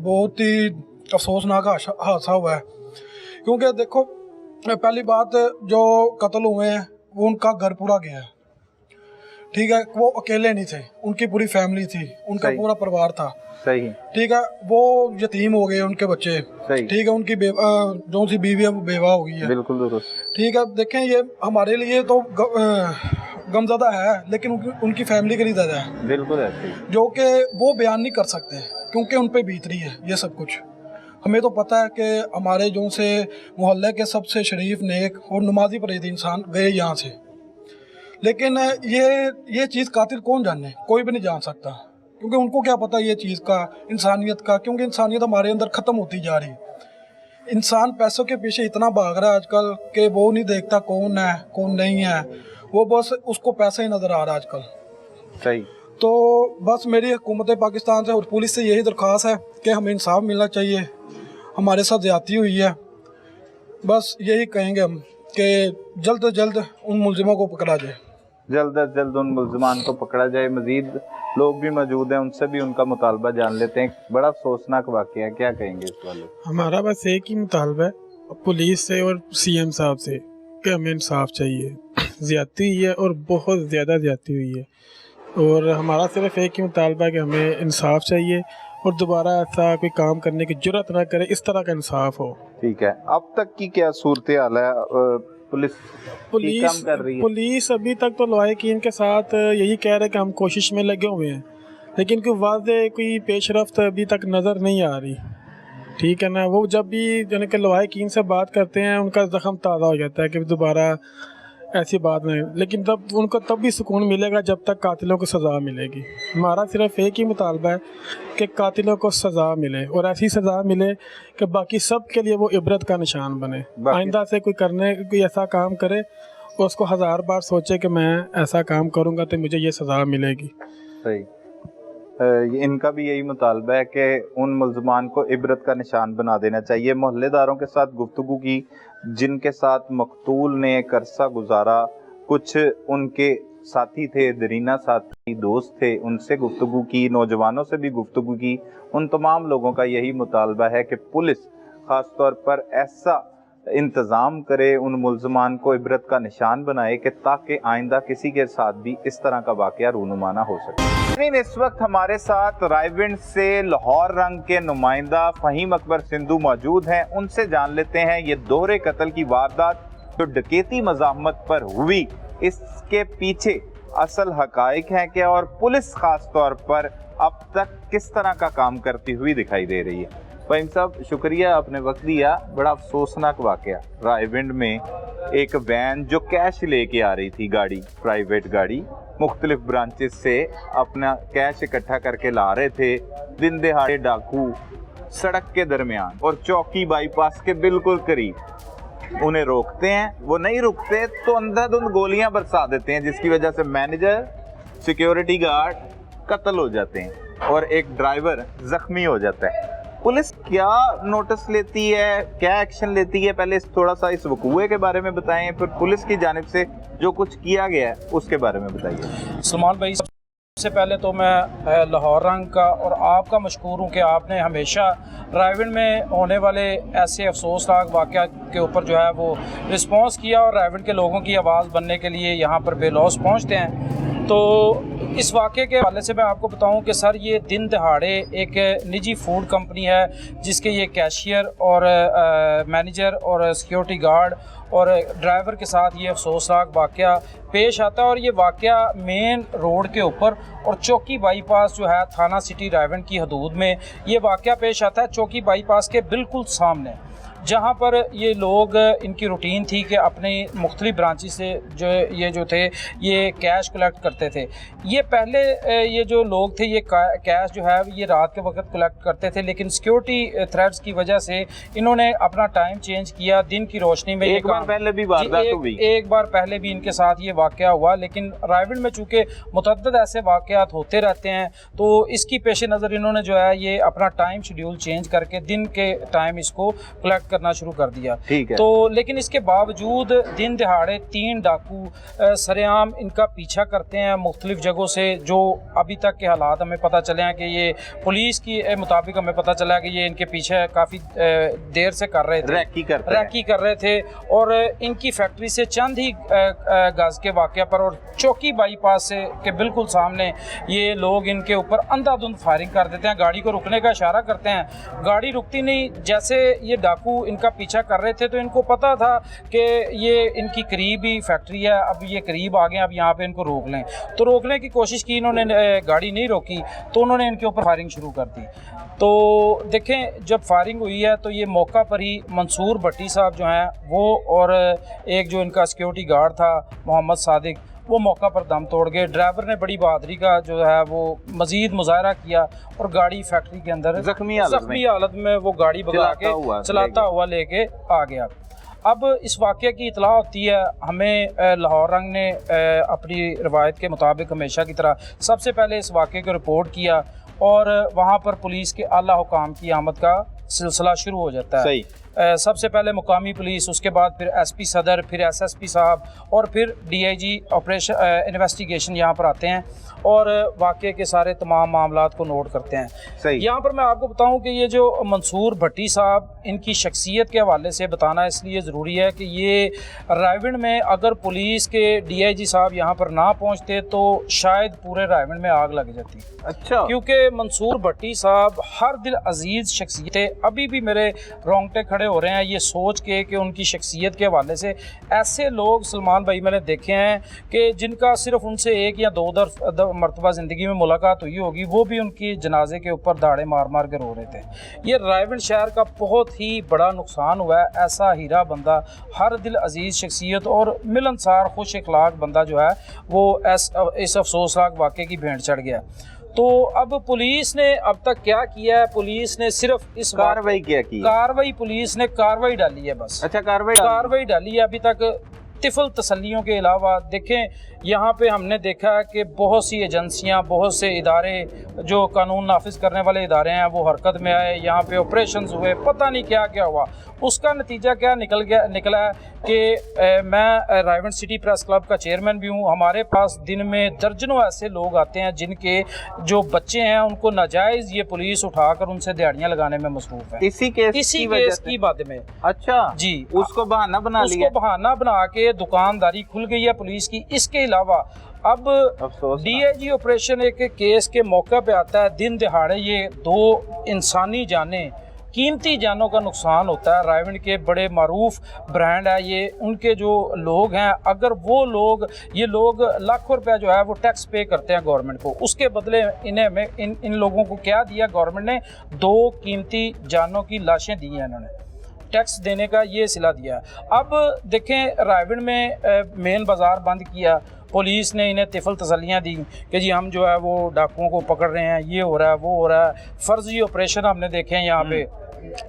बहुत ही अफसोसनाक हादसा हुआ है। क्योंकि देखो, पहली बात, जो कत्ल हुए हैं वो उनका घर पूरा गया है, ठीक है। वो अकेले नहीं थे, उनकी पूरी फैमिली थी, उनका पूरा परिवार था। सही। ठीक है। वो यतीम हो गए, उनके बच्चे, ठीक है, उनकी जो सी बीवी है वो बेवा हो गई है। बिल्कुल दुरुस्त। ठीक है। देखें, ये हमारे लिए तो गमज़दा है, लेकिन उनकी फैमिली के लिए ज़्यादा है। बिल्कुल ऐसे, जो कि वो बयान नहीं कर सकते क्योंकि उन पे बीत रही है ये सब कुछ। हमें तो पता है कि हमारे जो से मोहल्ले के सबसे शरीफ, नेक और नमाजी परहेज़ इंसान गए यहाँ से, लेकिन ये चीज़ कातिल कौन जाने, कोई भी नहीं जान सकता, क्योंकि उनको क्या पता ये चीज़ का, इंसानियत का, क्योंकि इंसानियत हमारे अंदर ख़त्म होती जा रही है। इंसान पैसों के पीछे इतना भाग रहा है आजकल कि वो नहीं देखता कौन है कौन नहीं है, वो बस उसको पैसा ही नज़र आ रहा है आजकल। सही। तो बस मेरी हुकूमत पाकिस्तान से और पुलिस से यही दरख्वास्त है कि हमें इंसाफ मिलना चाहिए। हमारे साथ ज़्यादती हुई है, बस यही कहेंगे हम कि जल्द से जल्द उन मुलजिमों को पकड़ा जाए, जल्द अज जल्द उन मुल्ज़मान को पकड़ा जाए। मज़ीद लोग भी मौजूद हैं, उनसे भी उनका मुतालबा जान लेते हैं। बड़ा अफसोसनाक वाक़या है, क्या कहेंगे इस वाले? हमारा बस एक ही मुतालबा है पुलिस से और CM साहब से कि हमें इंसाफ चाहिए। ज़्यादती हुई है और बहुत ज़्यादा ज़्यादती हुई है, और हमारा सिर्फ एक ही मुतालबा है कि हमें इंसाफ चाहिए और दोबारा ऐसा कोई काम करने की जुर्रत ना करे, इस तरह का इंसाफ हो। ठीक है। अब तक की क्या सूरत हाल है? पुलिस काम कर रही है? पुलिस अभी तक तो लवाहिकीन के साथ यही कह रहे हैं कि हम कोशिश में लगे हुए हैं, लेकिन कोई वाज़ेह कोई पेशरफ्त अभी तक नज़र नहीं आ रही, ठीक है ना। वो जब भी यानी कि लवाहिकीन से बात करते हैं उनका ज़ख्म ताज़ा हो जाता है कि दोबारा ऐसी बात नहीं, लेकिन तब उनको तब भी सुकून मिलेगा जब तक कातिलों को सज़ा मिलेगी। हमारा सिर्फ एक ही मुतालबा है कि कातिलों को सज़ा मिले और ऐसी सज़ा मिले कि बाकी सब के लिए वो इबरत का निशान बने। आइंदा से कोई ऐसा काम करे और उसको 1000 बार सोचे कि मैं ऐसा काम करूँगा तो मुझे ये सज़ा मिलेगी। सही। इनका भी यही मुतालबा है कि उन मुल्ज़मान को इबरत का निशान बना देना चाहिए। मोहल्लेदारों के साथ गुफ्तगू की जिनके साथ मकतूल ने एक अरसा गुजारा, कुछ उनके साथी थे, दरीना साथी दोस्त थे, उनसे गुफ्तगू की, नौजवानों से भी गुफ्तगू की। उन तमाम लोगों का यही मुतालबा है कि पुलिस ख़ास तौर पर ऐसा इंतज़ाम करे, उन मुल्ज़मान को इबरत का निशान बनाए कि ताकि आइंदा किसी के साथ भी इस तरह का वाक़या रूनुमा ना हो सके। इस वक्त हमारे साथ रायविंड से लाहौर रंग के नुमाइंदा फ़हीम अकबर सिंधु मौजूद हैं। उनसे जान लेते हैं ये दोहरे कत्ल की वारदात जो डकैती मज़ाहमत पर हुई, इसके पीछे असल हक़ाइक़ हैं क्या, और पुलिस ख़ास तौर पर अब तक किस तरह का काम करती हुई दिखाई दे रही है। फ़हीम साहब, शुक्रिया आपने वक्त दिया। बड़ा अफसोसनाक वाक़या रायविंड में, एक वैन जो कैश लेके आ रही थी, गाड़ी, प्राइवेट गाड़ी, मुख्तलिफ ब्रांचेस से अपना कैश इकट्ठा करके ला रहे थे, दिन दहाड़े डाकू सड़क के दरमियान और चौकी बाईपास के बिल्कुल करीब उन्हें रोकते हैं। वो नहीं रुकते तो अंधाधुंध गोलियां बरसा देते हैं, जिसकी वजह से मैनेजर, सिक्योरिटी गार्ड कत्ल हो जाते हैं और एक ड्राइवर जख्मी हो जाता है। पुलिस क्या नोटिस लेती है, क्या एक्शन लेती है, पहले थोड़ा सा इस वकूए के बारे में बताएं, फिर पुलिस की जानिब से जो कुछ किया गया है उसके बारे में बताइए। सलमान भाई, सबसे पहले तो मैं लाहौर रंग का और आपका मशकूर हूँ कि आपने हमेशा रायविंड में होने वाले ऐसे अफसोसनाक वाक़या के ऊपर जो है वो रिस्पॉन्स किया और रायविंड के लोगों की आवाज़ बनने के लिए यहाँ पर बेलौस पहुँचते हैं। तो इस वाक़े के हवाले से मैं आपको बताऊं कि सर, ये दिन दहाड़े एक निजी फूड कंपनी है जिसके ये कैशियर और मैनेजर और सिक्योरिटी गार्ड और ड्राइवर के साथ ये अफसोसनाक वाक़या पेश आता है। और ये वाक़या मेन रोड के ऊपर और चौकी बाईपास जो है थाना सिटी रायविंड की हदूद में ये वाक़या पेश आता है, चौकी बाईपास के बिल्कुल सामने, जहाँ पर ये लोग, इनकी रूटीन थी कि अपनी मुख्तलिफ ब्रांची से जो थे ये कैश कलेक्ट करते थे। ये पहले ये जो लोग थे ये कैश जो है ये रात के वक्त कलेक्ट करते थे, लेकिन सिक्योरिटी थ्रेट्स की वजह से इन्होंने अपना टाइम चेंज किया, दिन की रोशनी में। एक बार पहले भी वारदात हुई, एक बार पहले भी इनके साथ ये वाक़या हुआ, लेकिन रायविंड में चूँकि मुतअद्दिद ऐसे वाक़यात होते रहते हैं तो इसकी पेश नज़र इन्होंने जो है ये अपना टाइम शेड्यूल चेंज करके दिन के टाइम इसको कलेक्ट करना शुरू कर दिया। ठीक है। तो लेकिन इसके बावजूद दिन दहाड़े 3 डाकू सरेआम इनका पीछा करते हैं मुख्तलिफ जगहों से। जो अभी तक के हालात हमें पता चले हैं कि ये पुलिस की मुताबिक हमें पता चला है कि ये इनके पीछे काफ़ी देर से कर रहे थे, रैकी कर रहे थे और इनकी फैक्ट्री से चंद ही गज के वाक़या पर और चौकी बाईपास से के बिल्कुल सामने ये लोग इनके ऊपर अंधाधुंध फायरिंग कर देते हैं, गाड़ी को रुकने का इशारा करते हैं, गाड़ी रुकती नहीं। जैसे ये डाकू इनका पीछा कर रहे थे तो इनको पता था कि ये इनकी करीब ही फैक्ट्री है, अब ये करीब आ गए, अब यहाँ पे इनको रोक लें। तो रोकने की कोशिश की, इन्होंने गाड़ी नहीं रोकी तो उन्होंने इनके ऊपर फायरिंग शुरू कर दी। तो देखें, जब फायरिंग हुई है तो ये मौका पर ही मंसूर भट्टी साहब जो हैं वो और एक जो इनका सिक्योरिटी गार्ड था मोहम्मद सादिक, वो मौका पर दम तोड़ गए। ड्राइवर ने बड़ी बहादुरी का जो है वो मज़ीद मुजाहरा किया और गाड़ी फैक्ट्री के अंदर जख्मी हालत में वो गाड़ी भगा के चलाता हुआ लेके आ गया। अब इस वाक़े की इतला होती है हमें, लाहौर रंग ने अपनी रवायत के मुताबिक हमेशा की तरह सबसे पहले इस वाक़े को रिपोर्ट किया और वहाँ पर पुलिस के आला हुकाम की आमद का सिलसिला शुरू हो जाता है। सबसे पहले मुकामी पुलिस, उसके बाद फिर एसपी सदर, फिर एसएसपी साहब और फिर डीआईजी ऑपरेशन इन्वेस्टिगेशन यहाँ पर आते हैं और वाक़े के सारे तमाम मामलात को नोट करते हैं। यहाँ पर मैं आपको बताऊँ कि ये जो मंसूर भट्टी साहब, इनकी शख्सियत के हवाले से बताना इसलिए ज़रूरी है कि ये रायविंड में अगर पुलिस के डीआईजी साहब यहाँ पर ना पहुँचते तो शायद पूरे रायविंड में आग लग जाती। अच्छा। क्योंकि मंसूर भट्टी साहब हर दिल अजीज़ शख्सियत है, अभी भी मेरे रोंगटे खड़े हो रहे हैं ये सोच के कि उनकी शख्सियत के हवाले से। ऐसे लोग सलमान भाई मैंने देखे हैं कि जिनका सिर्फ उनसे एक या दो मरतबा ज़िंदगी में मुलाकात हुई होगी, वो भी उनकी जनाजे के ऊपर दाड़े मार मार के रो रहे थे। ये रायविंड शहर का बहुत ही बड़ा नुकसान हुआ है। ऐसा हीरा बंदा, हर दिल अजीज़ शख्सियत और मिलनसार खुश अखलाक बंदा जो है वो इस अफसोसनाक वाक़े की भेंट चढ़ गया। तो अब पुलिस ने अब तक क्या किया है? पुलिस ने सिर्फ इस कार्रवाई क्या की? कार्रवाई पुलिस ने कार्रवाई डाली है बस। अच्छा, कार्रवाई डाली है अभी तक। तिफल तसल्लियों के अलावा देखें यहाँ पे हमने देखा है कि बहुत सी एजेंसियाँ, बहुत से इदारे जो कानून नाफिज करने वाले इदारे हैं वो हरकत में आए, यहाँ पे ऑपरेशंस हुए, पता नहीं क्या क्या हुआ। उसका नतीजा क्या निकला है कि मैं रायवंड सिटी प्रेस क्लब का चेयरमैन भी हूँ। हमारे पास दिन में दर्जनों ऐसे लोग आते हैं जिनके जो बच्चे हैं उनको नाजायज़ ये पुलिस उठाकर उनसे दिहाड़ियाँ लगाने में मसरूफ़ है। इसी केस की बात में अच्छा जी, उसको बहाना बना लिया, उसको बहाना बना के दुकानदारी खुल गई है पुलिस की। इसके अलावा अब डीआईजी ऑपरेशन एक केस के मौके पे आता है, दिन दिहाड़े ये 2 इंसानी जानें, कीमती जानों का नुकसान होता है। रायवंड के बड़े मारूफ ब्रांड है ये, उनके जो लोग हैं, अगर वो लोग ये लोग लाखों रुपया जो है वो टैक्स पे करते हैं गवर्नमेंट को, उसके बदले इन लोगों को क्या दिया गवर्नमेंट ने? 2 कीमती जानों की लाशें दी हैं इन्होंने, टैक्स देने का ये सिला दिया। अब देखें रायवंड में मेन बाज़ार बंद किया, पुलिस ने इन्हें तिफल तसल्लियाँ दी कि जी हम जो है वो डाकुओं को पकड़ रहे हैं, ये हो रहा है, वो हो रहा है। फर्जी ऑपरेशन हमने देखे हैं यहाँ पे,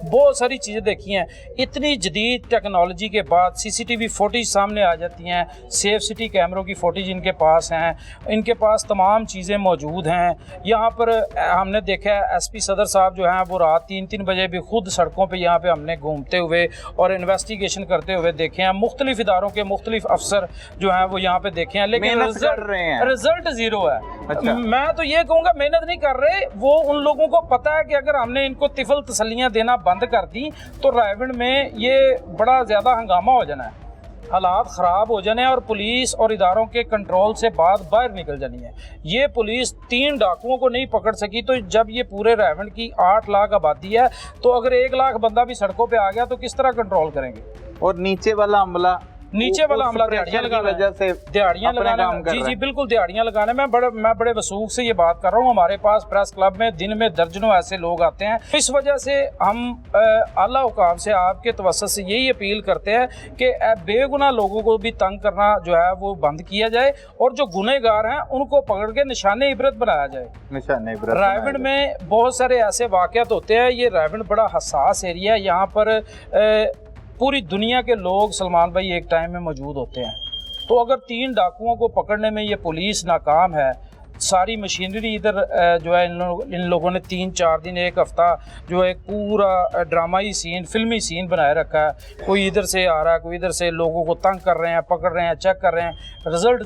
बहुत सारी चीज़ें देखी हैं। इतनी जदीद टेक्नोलॉजी के बाद सीसीटीवी फुटेज सामने आ जाती हैं, सेफ सिटी कैमरों की फुटेज इनके पास हैं, इनके पास तमाम चीज़ें मौजूद हैं। यहाँ पर हमने देखा है एसपी सदर साहब जो हैं वो रात 3-3 बजे भी खुद सड़कों पे यहाँ पे हमने घूमते हुए और इन्वेस्टिगेशन करते हुए देखे हैं। मुख्तलिफ इदारों के मुख्तलिफ अफसर जो हैं वो यहाँ पे देखे हैं, लेकिन रिजल्ट ज़ीरो है। अच्छा। मैं तो ये कहूँगा मेहनत नहीं कर रहे वो, उन लोगों को पता है कि अगर हमने इनको तिफल तसल्लियाँ देना बंद कर दी तो रायवंड में ये बड़ा ज़्यादा हंगामा हो जाना है, हालात ख़राब हो जाने और पुलिस और इदारों के कंट्रोल से बाहर निकल जानी है। ये पुलिस 3 डाकुओं को नहीं पकड़ सकी, तो जब ये पूरे रायवंड की 8 लाख आबादी है तो अगर 1 लाख बंदा भी सड़कों पे आ गया तो किस तरह कंट्रोल करेंगे? और नीचे वाला हमला दिहाड़ियाँ लगाना, जी बिल्कुल दिहाड़ियाँ लगाने में मैं बड़े वसूख से ये बात कर रहा हूँ। हमारे पास प्रेस क्लब में दिन में दर्जनों ऐसे लोग आते हैं। इस वजह से हम आला हुकाम से आपके तवस्सुत से यही अपील करते हैं कि बेगुनाह लोगों को भी तंग करना जो है वो बंद किया जाए और जो गुनहगार हैं उनको पकड़ के निशाने इबरत बनाया जाए। निशाने इबरत रायवंड में बहुत सारे ऐसे वाक़यात होते हैं, ये रायवंड बड़ा हसास एरिया है, यहाँ पर पूरी दुनिया के लोग सलमान भाई एक टाइम में मौजूद होते हैं। तो अगर 3 डाकुओं को पकड़ने में ये पुलिस नाकाम है, सारी मशीनरी इधर जो है इन लोगों ने 3-4 दिन, 1 हफ्ता जो है पूरा ड्रामाई सीन, फिल्मी सीन बनाए रखा है। कोई इधर से आ रहा है, कोई इधर से, लोगों को तंग कर रहे हैं, पकड़ रहे हैं, चेक कर रहे हैं, रिजल्ट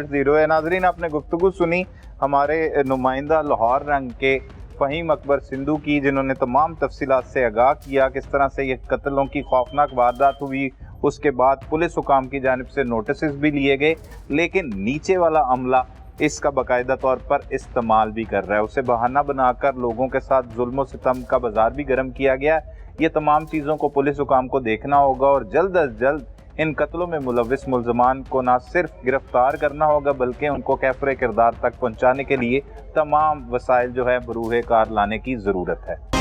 ज़ीरो है। नाज़रीन, आपने गुफ्तगू सुनी हमारे नुमाइंदा लाहौर रंग के फ़हीम अकबर सिंधु की, जिन्होंने तमाम तफसीलात से आगाह किया किस तरह से ये कत्लों की खौफनाक वारदात हुई। उसके बाद पुलिस हुकाम की जानिब से नोटिस भी लिए गए, लेकिन नीचे वाला अमला इसका बाकायदा तौर पर इस्तेमाल भी कर रहा है, उसे बहाना बनाकर लोगों के साथ जुल्म सितम का बाजार भी गर्म किया गया। ये तमाम चीज़ों को पुलिस हुकाम को देखना होगा और जल्द अज जल्द इन कत्लों में मुलविस मुल्ज़मान को ना सिर्फ गिरफ्तार करना होगा बल्कि उनको कैफ़रे किरदार तक पहुँचाने के लिए तमाम वसाइल जो है बरूहे कार लाने की ज़रूरत है।